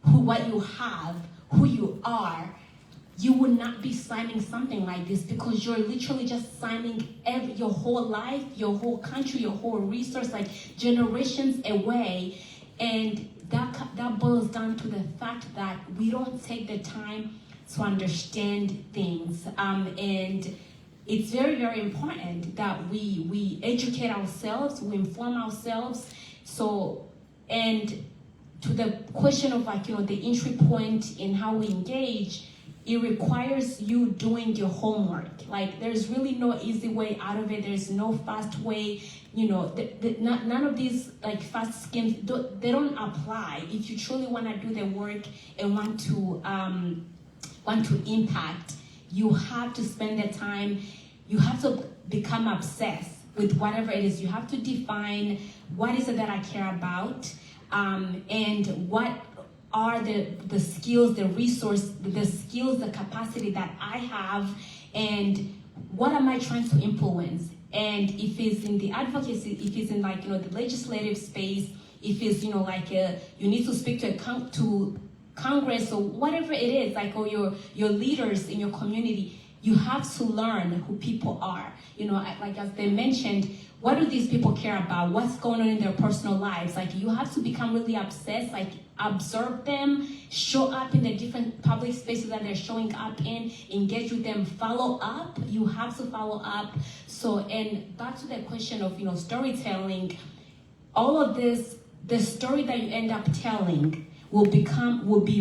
Speaker 6: what you have, who you are, you would not be signing something like this, because you're literally just signing your whole life, your whole country, your whole resource, like generations away. And that boils down to the fact that we don't take the time to understand things. And it's very, very important that we educate ourselves, we inform ourselves. So, and to the question of the entry point in how we engage, it requires you doing your homework. Like, there's really no easy way out of it. There's no fast way. None of these fast schemes, they don't apply. If you truly want to do the work and want to impact, you have to spend the time. You have to become obsessed with whatever it is. You have to define what is it that I care about, and what are the skills, the resource, the skills, the capacity that I have, and what am I trying to influence? And if it's in the advocacy, if it's in the legislative space, if it's you need to speak to Congress or whatever it is, or your leaders in your community, you have to learn who people are. As they mentioned, what do these people care about? What's going on in their personal lives? You have to become really obsessed, observe them, show up in the different public spaces that they're showing up in, engage with them, follow up. You have to follow up. So, and back to the question of, storytelling, all of this, the story that you end up telling will be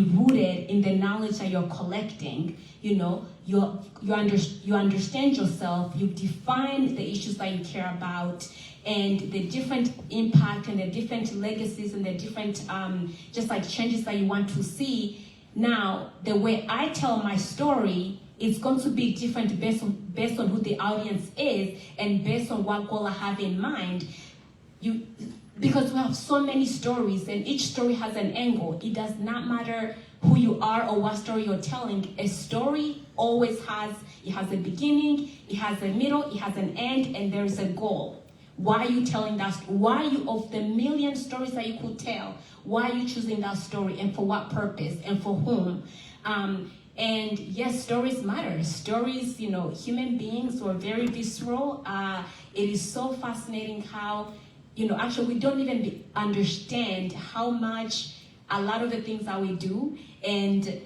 Speaker 6: rooted in the knowledge that you're collecting. You understand yourself, you define the issues that you care about, and the different impact and the different legacies and the different changes that you want to see. Now, the way I tell my story is going to be different based on who the audience is and based on what goal I have in mind. Because we have so many stories, and each story has an angle. It does not matter who you are or what story you're telling. A story always has a beginning, it has a middle, it has an end, and there's a goal. Why are you telling that? Why are you, of the million stories that you could tell, why are you choosing that story, and for what purpose, and for whom? And yes, stories matter. Stories, human beings were very visceral. It is so fascinating how, actually we don't even understand how much a lot of the things that we do, and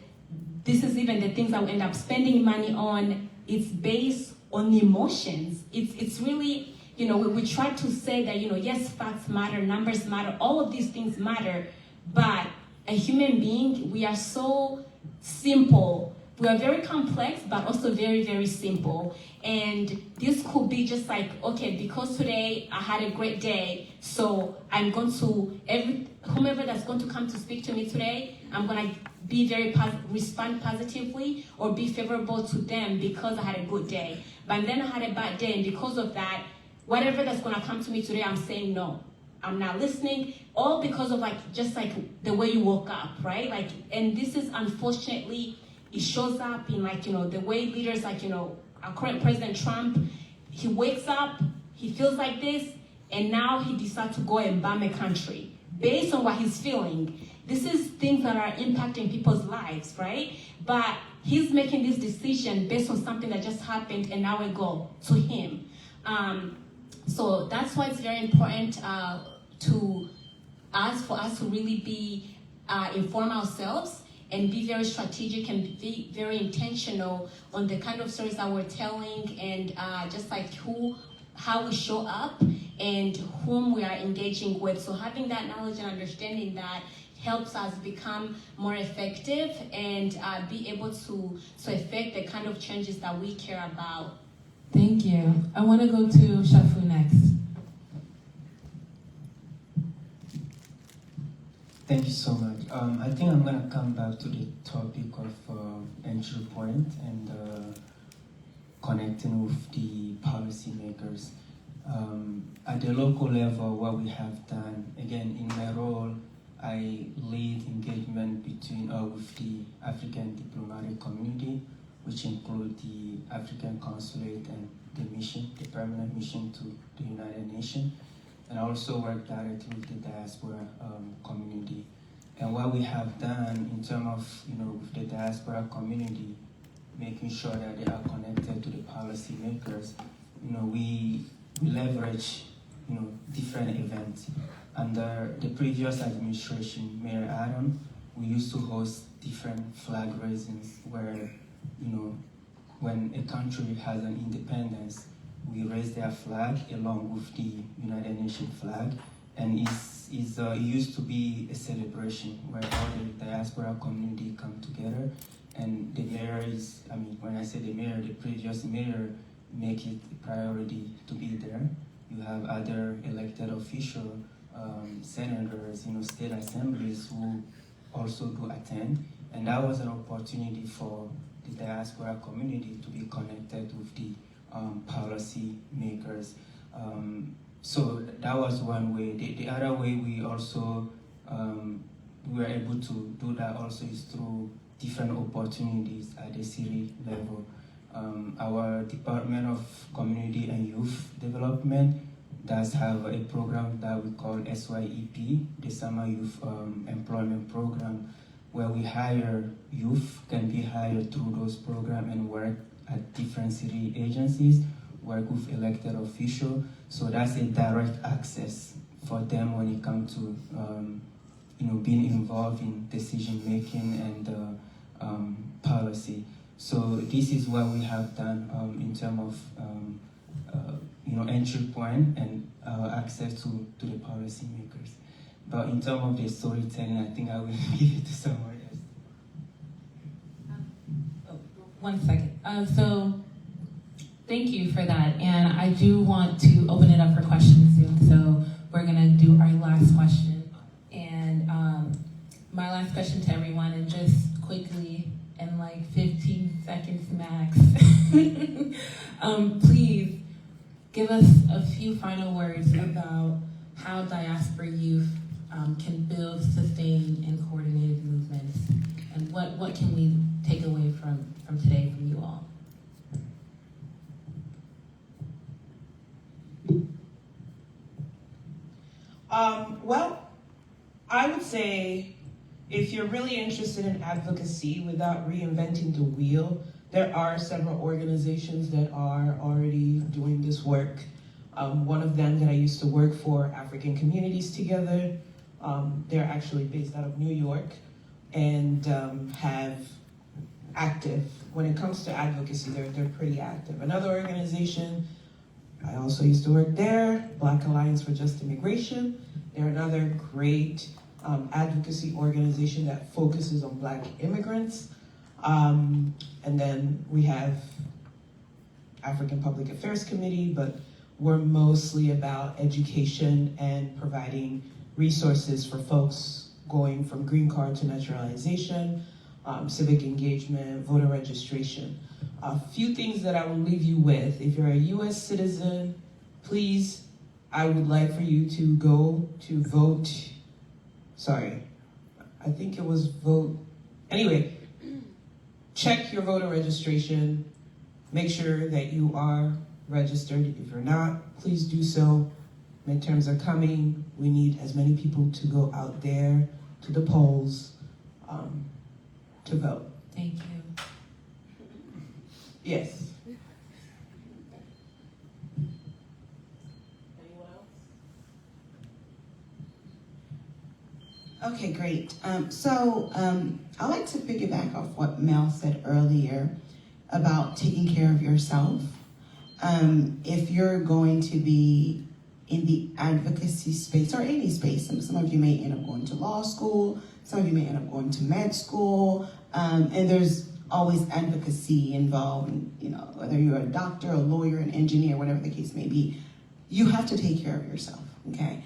Speaker 6: this is even the things that we end up spending money on, it's based on emotions. It's really, we try to say that, yes, facts matter, numbers matter, all of these things matter, but a human being, we are so simple. We are very complex, but also very, very simple. And this could be just okay, because today I had a great day, so I'm going to, whomever that's going to come to speak to me today, I'm going to be respond positively or be favorable to them because I had a good day. But then I had a bad day, and because of that, whatever that's going to come to me today, I'm saying no. I'm not listening, all because of just the way you woke up, right? And this is unfortunately it shows up in like, the way leaders like, our current President Trump, he wakes up, he feels like this, and now he decides to go and bomb a country based on what he's feeling. This is things that are impacting people's lives, right? But he's making this decision based on something that just happened, and now we go to him. So that's why it's very important for us to really be inform ourselves and be very strategic and be very intentional on the kind of stories that we're telling, and just like how we show up and whom we are engaging with. So having that knowledge and understanding that helps us become more effective and be able to affect the kind of changes that we care about.
Speaker 1: Thank you. I want to go to Shafu next.
Speaker 5: Thank you so much. I think I'm going to come back to the topic of entry point and connecting with the policymakers. At the local level, what we have done, again, in my role, I lead engagement with the African diplomatic community, which include the African consulate and the permanent mission to the United Nations. And I also work directly with the diaspora community. And what we have done in terms of, with the diaspora community, making sure that they are connected to the policymakers, we leverage, different events. Under the previous administration, Mayor Adam, we used to host different flag raisings where, when a country has an independence, we raise their flag along with the United Nations flag, and it used to be a celebration where all the diaspora community come together, and the mayor when I say the mayor, the previous mayor make it a priority to be there. You have other elected officials, senators, state assemblies who also do attend, and that was an opportunity for the diaspora community to be connected with the policy makers. So that was one way. The other way we also we were able to do that also is through different opportunities at the city level. Our Department of Community and Youth Development does have a program that we call SYEP, the Summer Youth Employment Program, where we hire youth, can be hired through those programs and work at different city agencies, work with elected officials. So that's a direct access for them when it comes to being involved in decision making and policy. So this is what we have done in terms of entry point and access to the policymakers. But in terms of the storytelling, I think I will give it to someone else.
Speaker 1: 1 second. So thank you for that. And I do want to open it up for questions soon. So we're going to do our last question. And my last question to everyone, and just quickly, in like 15 seconds max, please give us a few final words about how diaspora youth can build, sustain, and coordinated movements. And what can we take away from today from you all?
Speaker 3: Well, I would say if you're really interested in advocacy without reinventing the wheel, there are several organizations that are already doing this work. One of them that I used to work for, African Communities Together, they're actually based out of New York and have active, when it comes to advocacy, they're pretty active. Another organization, I also used to work there, Black Alliance for Just Immigration. They're another great advocacy organization that focuses on Black immigrants. And then we have African Public Affairs Committee, but we're mostly about education and providing resources for folks going from green card to naturalization, civic engagement, voter registration. A few things that I will leave you with. If you're a US citizen, please, I would like for you to go to vote. Sorry, I think it was vote. Anyway, check your voter registration. Make sure that you are registered. If you're not, please do so. Midterms are coming. We need as many people to go out there to the polls to vote.
Speaker 1: Thank you.
Speaker 3: Yes.
Speaker 4: Okay, great. I'd like to piggyback off what Mel said earlier about taking care of yourself. If you're going to be in the advocacy space or any space, some of you may end up going to law school, some of you may end up going to med school, and there's always advocacy involved, whether you're a doctor, a lawyer, an engineer, whatever the case may be. You have to take care of yourself, okay?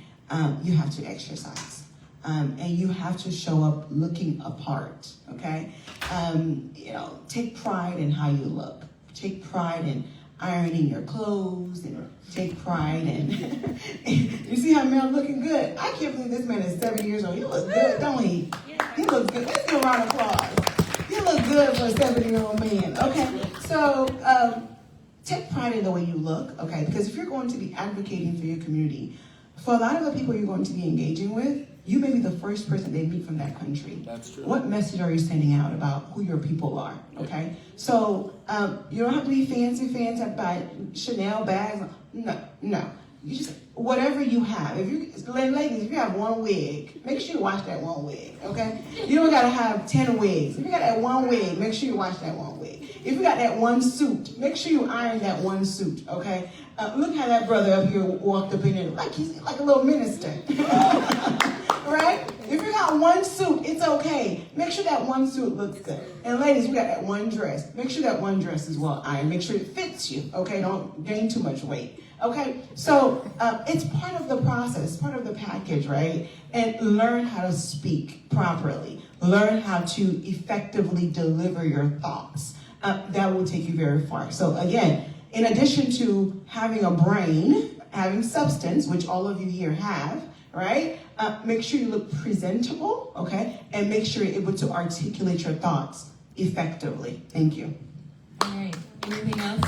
Speaker 4: You have to exercise. And you have to show up looking apart, okay? Take pride in how you look. Take pride in ironing your clothes, and take pride in... You see how Mel looking good? I can't believe this man is 7 years old. He looks good, don't he? He looks good. Let's give a round of applause. He looks good for a 7-year-old man, okay? So, take pride in the way you look, okay? Because if you're going to be advocating for your community, for a lot of the people you're going to be engaging with, you may be the first person they meet from that country.
Speaker 2: That's true.
Speaker 4: What message are you sending out about who your people are, okay? So you don't have to be fancy buy Chanel bags. No. You just, whatever you have. Ladies, if you have one wig, make sure you wash that one wig, okay? You don't gotta have 10 wigs. If you got that one wig, make sure you wash that one wig. If you got that one suit, make sure you iron that one suit, okay? Look how that brother up here walked up in there, like he's like a little minister. Right? If you got one suit, it's okay. Make sure that one suit looks good. And ladies, you got that one dress. Make sure that one dress is well ironed. Make sure it fits you, okay? Don't gain too much weight, okay? So it's part of the process, part of the package, right? And learn how to speak properly. Learn how to effectively deliver your thoughts. That will take you very far. So again, in addition to having a brain, having substance, which all of you here have, right? Make sure you look presentable, okay? And make sure you're able to articulate your thoughts effectively. Thank you.
Speaker 1: All right. Anything else?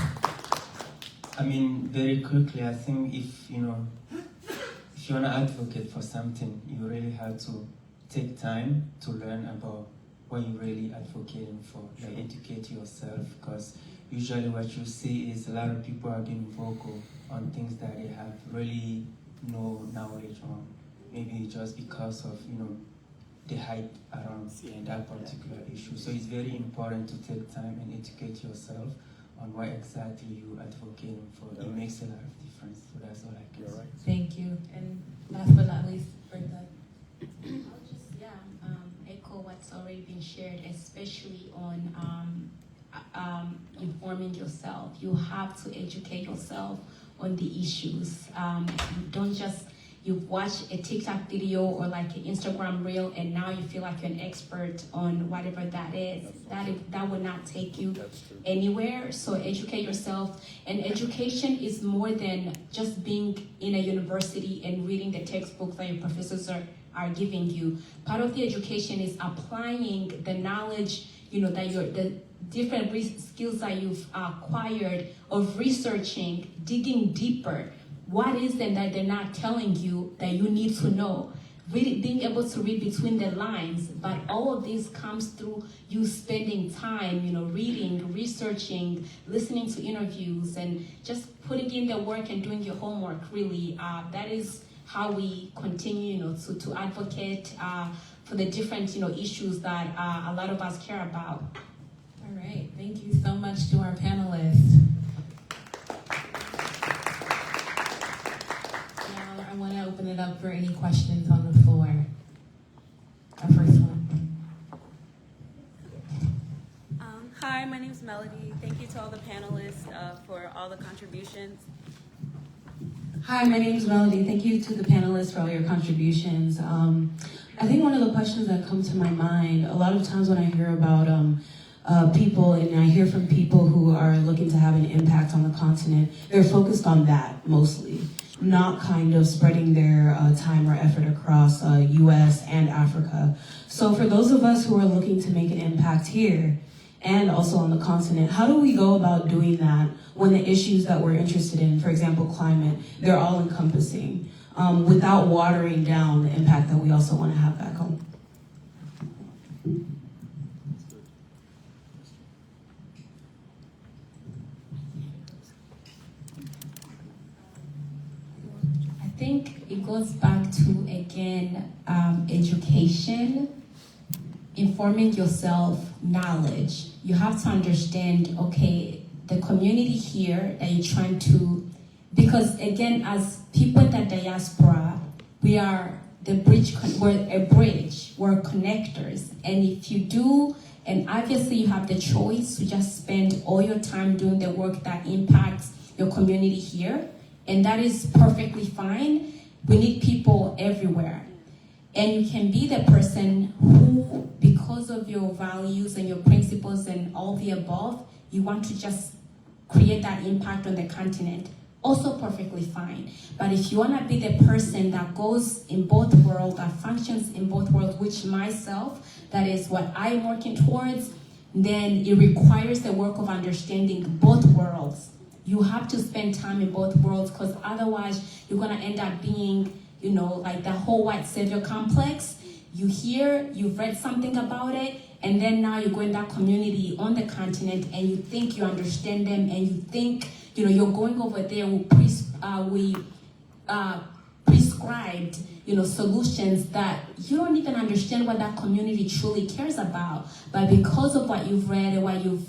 Speaker 5: Very quickly, I think if you want to advocate for something, you really have to take time to learn about what you're really advocating for. Like, educate yourself, because usually what you see is a lot of people are being vocal on things that they have really no knowledge on. Maybe just because of the hype around that particular issue. So it's very important to take time and educate yourself on what exactly you advocating for. It makes a lot of difference. So that's all I can say.
Speaker 1: Thank you. And last but not least, Brenda.
Speaker 6: I'll just echo what's already been shared, especially on informing yourself. You have to educate yourself on the issues. Don't just you've watched a TikTok video or like an Instagram reel and now you feel like you're an expert on whatever that is. That will not take you anywhere. So educate yourself. And education is more than just being in a university and reading the textbooks that your professors are giving you. Part of the education is applying the knowledge, that the different skills that you've acquired of researching, digging deeper. What is it that they're not telling you that you need to know? Really being able to read between the lines, but all of this comes through you spending time, reading, researching, listening to interviews, and just putting in the work and doing your homework, really. That is how we continue, to advocate for the different, issues that a lot of us care about.
Speaker 1: All right. Thank you so much to our panelists. I want to open it up for any questions on the floor. Our first one.
Speaker 7: Hi, my name is Melody. Thank you to all the panelists for all the contributions.
Speaker 8: Hi, my name is Melody. Thank you to the panelists for all your contributions. I think one of the questions that come to my mind, a lot of times when I hear about people, and I hear from people who are looking to have an impact on the continent, they're focused on that mostly, not kind of spreading their time or effort across US and Africa. So for those of us who are looking to make an impact here, and also on the continent. How do we go about doing that when the issues that we're interested in, for example, climate, they're all encompassing, without watering down the impact that we also want to have back home?
Speaker 6: I think it goes back to, again, education, informing yourself, knowledge. You have to understand, okay, the community here that you're trying to, because again, as people in the diaspora, we are the bridge, we're a bridge, we're connectors. And if you do, and obviously you have the choice to just spend all your time doing the work that impacts your community here, and that is perfectly fine. We need people everywhere. And you can be the person who, because of your values and your principles and all the above, you want to just create that impact on the continent. Also perfectly fine. But if you want to be the person that goes in both worlds, that functions in both worlds, which myself, that is what I'm working towards, then it requires the work of understanding both worlds. You have to spend time in both worlds, because otherwise you're going to end up being, you know, like the whole white savior complex. You hear, you've read something about it, and then now you go in that community on the continent and you think you understand them, and you think, you know, you're going over there with prescribed, you know, solutions that you don't even understand what that community truly cares about. But because of what you've read and what you've,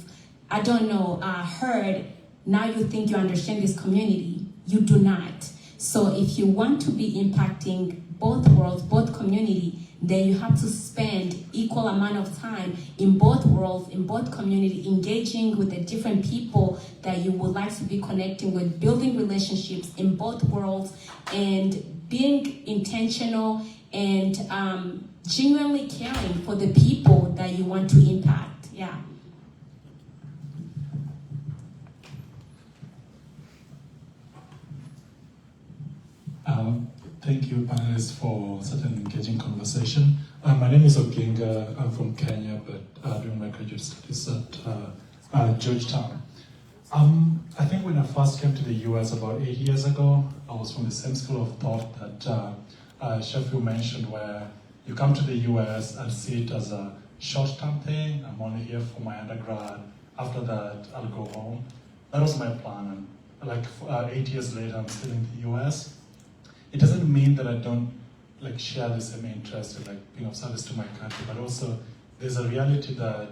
Speaker 6: I don't know, heard, now you think you understand this community. You do not. So if you want to be impacting both worlds, both community, then you have to spend equal amount of time in both worlds, in both community, engaging with the different people that you would like to be connecting with, building relationships in both worlds, and being intentional and genuinely caring for the people that you want to impact. Yeah.
Speaker 2: Thank you, panelists, for such an engaging conversation. My name is Oginga. I'm from Kenya, but doing my graduate studies at Georgetown. I think when I first came to the US about 8 years ago, I was from the same school of thought that Sheffield mentioned, where you come to the US and see it as a short-term thing. I'm only here for my undergrad. After that, I'll go home. That was my plan. And like 8 years later, I'm still in the US. It doesn't mean that I don't like share the same interest in like being of service to my country, but also there's a reality that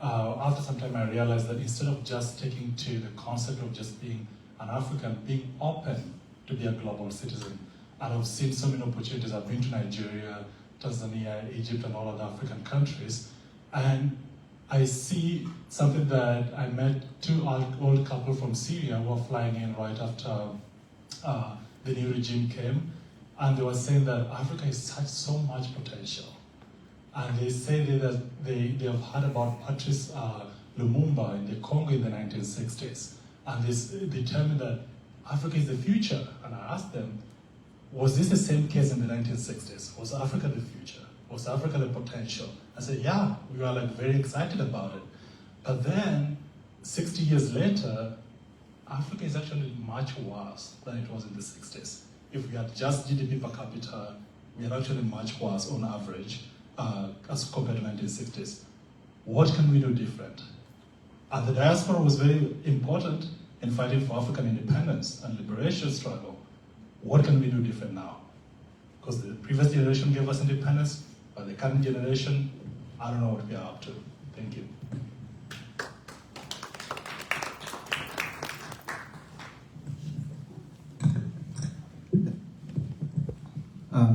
Speaker 2: after some time I realized that instead of just taking to the concept of just being an African, being open to be a global citizen, and I've seen so many opportunities. I've been to Nigeria, Tanzania, Egypt, and all other African countries, and I see something that I met two old couple from Syria who were flying in right after the new regime came, and they were saying that Africa has so much potential. And they say that they have heard about Patrice Lumumba in the Congo in the 1960s. And they tell me that Africa is the future. And I asked them, was this the same case in the 1960s? Was Africa the future? Was Africa the potential? I said, yeah, we were like very excited about it. But then, 60 years later, Africa is actually much worse than it was in the 60s. If we had just GDP per capita, we are actually much worse on average as compared to 1960s. What can we do different? And the diaspora was very important in fighting for African independence and liberation struggle. What can we do different now? Because the previous generation gave us independence, but the current generation, I don't know what we are up to. Thank you.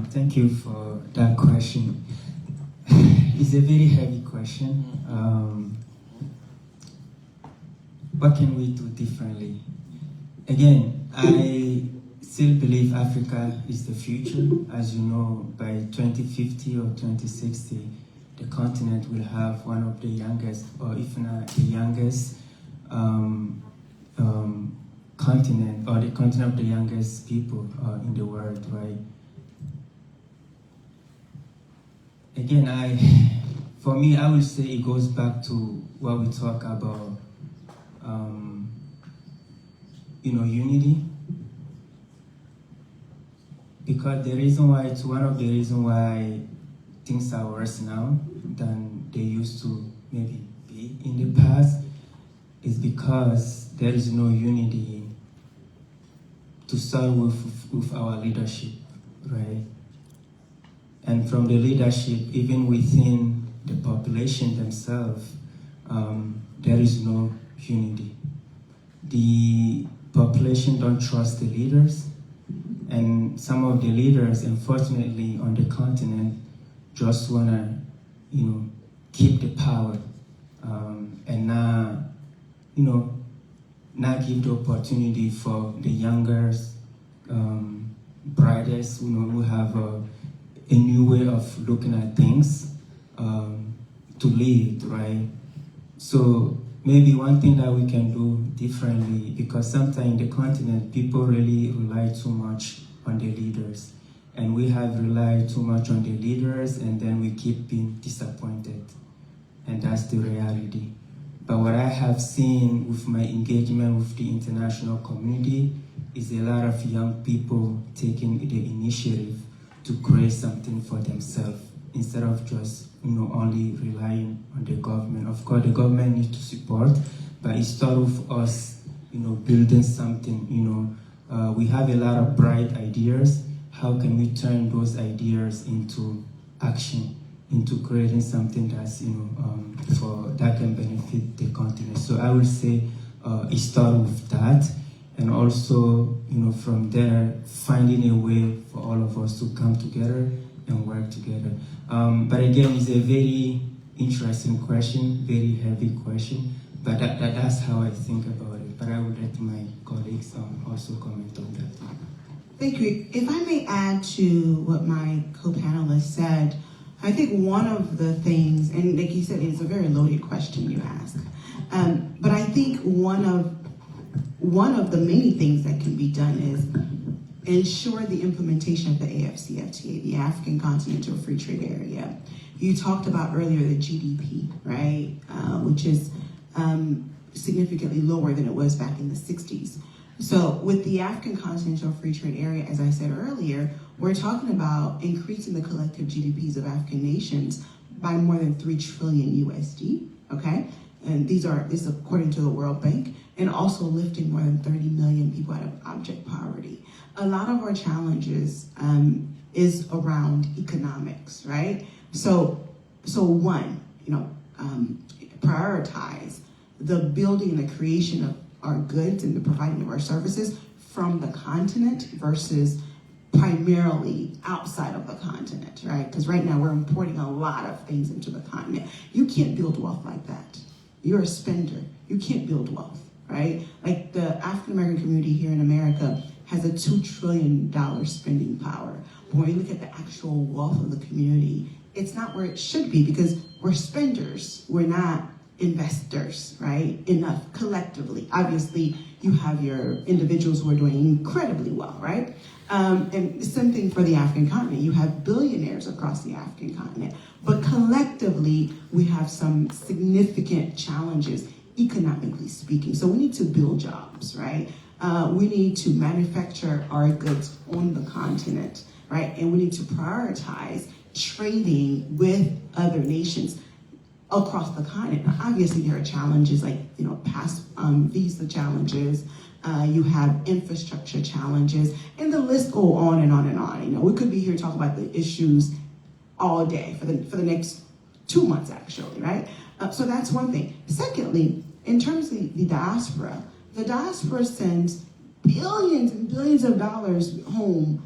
Speaker 5: Thank you for that question. It's a very heavy question. What can we do differently? Again, I still believe Africa is the future. As you know, by 2050 or 2060, the continent will have one of the youngest, or if not the youngest, continent, or the continent of the youngest people in the world, right? Again, for me, I would say it goes back to what we talk about, unity. Because the reason why, it's one of the reasons why things are worse now than they used to maybe be in the past, is because there is no unity to start with our leadership, right? And from the leadership, even within the population themselves, there is no unity. The population don't trust the leaders, and some of the leaders, unfortunately, on the continent, just wanna, keep the power, and not give the opportunity for the younger, brightest, who have a new way of looking at things, to lead, right? So maybe one thing that we can do differently, because sometimes in the continent, people really rely too much on the leaders. And we have relied too much on the leaders, and then we keep being disappointed. And that's the reality. But what I have seen with my engagement with the international community is a lot of young people taking the initiative to create something for themselves, instead of just only relying on the government. Of course, the government needs to support, but it starts with us, building something. We have a lot of bright ideas. How can we turn those ideas into action, into creating something that's that can benefit the continent? So I would say it starts with that, and also from there finding a way for all of us to come together and work together. But again, it's a very interesting question, very heavy question, but that's how I think about it. But I would let my colleagues also comment on that.
Speaker 4: Thank you. If I may add to what my co-panelist said, I think one of the things, and like you said, it's a very loaded question you ask, but I think one of the many things that can be done is ensure the implementation of the AFCFTA, the African Continental Free Trade Area. You talked about earlier the GDP, right, which is significantly lower than it was back in the 60s. So with the African Continental Free Trade Area, as I said earlier, we're talking about increasing the collective GDPs of African nations by more than 3 trillion USD, okay? And this is according to the World Bank, and also lifting more than 30 million people out of abject poverty. A lot of our challenges is around economics, right? So one, prioritize the building and the creation of our goods and the providing of our services from the continent versus primarily outside of the continent, right? Because right now we're importing a lot of things into the continent. You can't build wealth like that. You're a spender. You can't build wealth, right? Like the African American community here in America has a $2 trillion spending power. But when you look at the actual wealth of the community, it's not where it should be, because we're spenders. We're not investors, right? Enough collectively. Obviously, you have your individuals who are doing incredibly well, right? And the same thing for the African continent. You have billionaires across the African continent. But collectively, we have some significant challenges, economically speaking. So we need to build jobs, right? We need to manufacture our goods on the continent, right? And we need to prioritize trading with other nations across the continent. Now, obviously, there are challenges like past visa challenges. You have infrastructure challenges, and the list go on and on and on. We could be here talking about the issues all day for the next 2 months, actually, right? So that's one thing. Secondly, in terms of the diaspora sends billions and billions of dollars home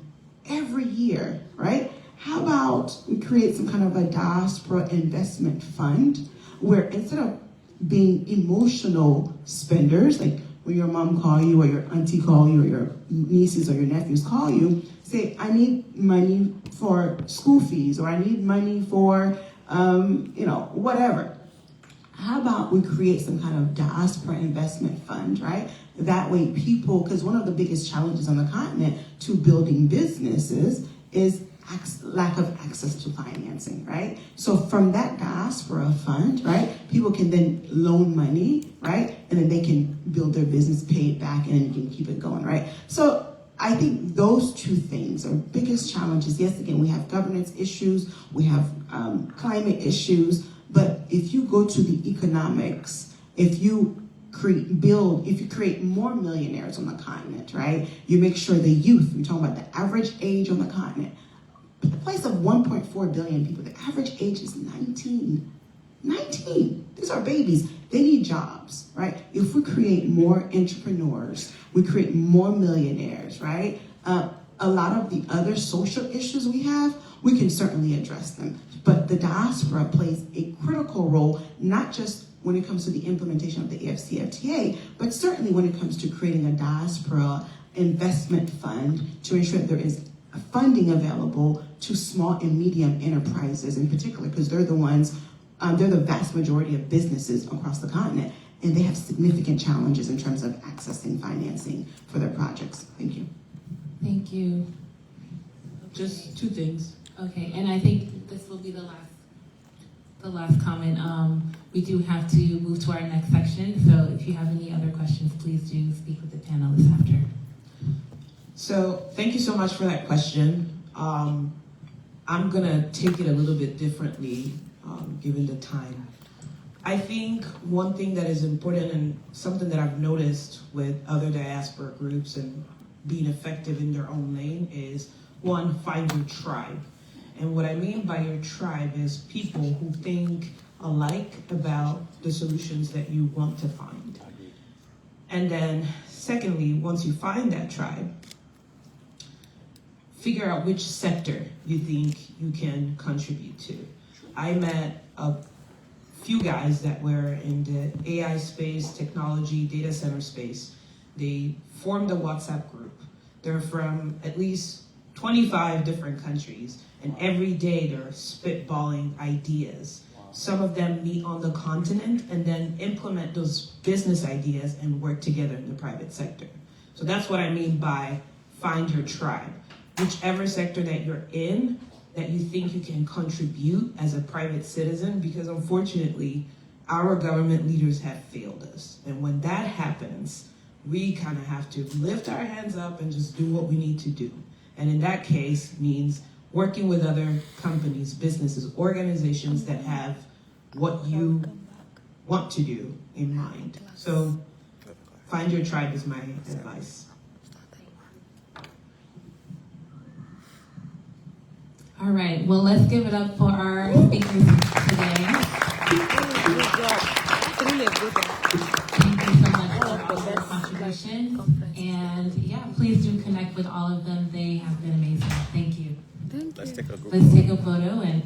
Speaker 4: every year, right? How about we create some kind of a diaspora investment fund where instead of being emotional spenders, like when your mom call you or your auntie call you or your nieces or your nephews call you, say, I need money for school fees, or I need money for, whatever. How about we create some kind of diaspora investment fund, right? That way people, because one of the biggest challenges on the continent to building businesses is lack of access to financing, right? So from that diaspora fund, right, people can then loan money, right, and then they can build their business, pay it back, and then you can keep it going, right? So I think those two things are biggest challenges. Yes, again, we have governance issues, we have climate issues, but if you go to the economics, if you create more millionaires on the continent, right? You make sure the youth, we're talking about the average age on the continent, a place of 1.4 billion people, the average age is 19. 19. These are babies. They need jobs, right? If we create more entrepreneurs, we create more millionaires, right? A lot of the other social issues we have, we can certainly address them. But the diaspora plays a critical role, not just when it comes to the implementation of the AFCFTA, but certainly when it comes to creating a diaspora investment fund to ensure that there is funding available to small and medium enterprises in particular, because they're the ones, they're the vast majority of businesses across the continent, and they have significant challenges in terms of accessing financing for their projects. Thank you.
Speaker 1: Thank you.
Speaker 3: Just two things.
Speaker 1: Okay, and I think this will be the last comment. We do have to move to our next section, so if you have any other questions, please do speak with the panelists after.
Speaker 3: So thank you so much for that question. I'm gonna take it a little bit differently, given the time. I think one thing that is important and something that I've noticed with other diaspora groups and being effective in their own lane is, one, find your tribe. And what I mean by your tribe is people who think alike about the solutions that you want to find. And then secondly, once you find that tribe, figure out which sector you think you can contribute to. I met a few guys that were in the AI space, technology, data center space. They formed a WhatsApp group. They're from at least 25 different countries, and every day they're spitballing ideas. Some of them meet on the continent and then implement those business ideas and work together in the private sector. So that's what I mean by find your tribe. Whichever sector that you're in, that you think you can contribute as a private citizen, because unfortunately, our government leaders have failed us. And when that happens, we kind of have to lift our hands up and just do what we need to do. And in that case means working with other companies, businesses, organizations that have what you want to do in mind. So find your tribe is my advice.
Speaker 1: All right, well, let's give it up for our speakers today. Thank you so much for all your contributions. And yeah, please do connect with all of them. They have been amazing. Thank you.
Speaker 9: Let's take a group.
Speaker 1: Let's take a photo and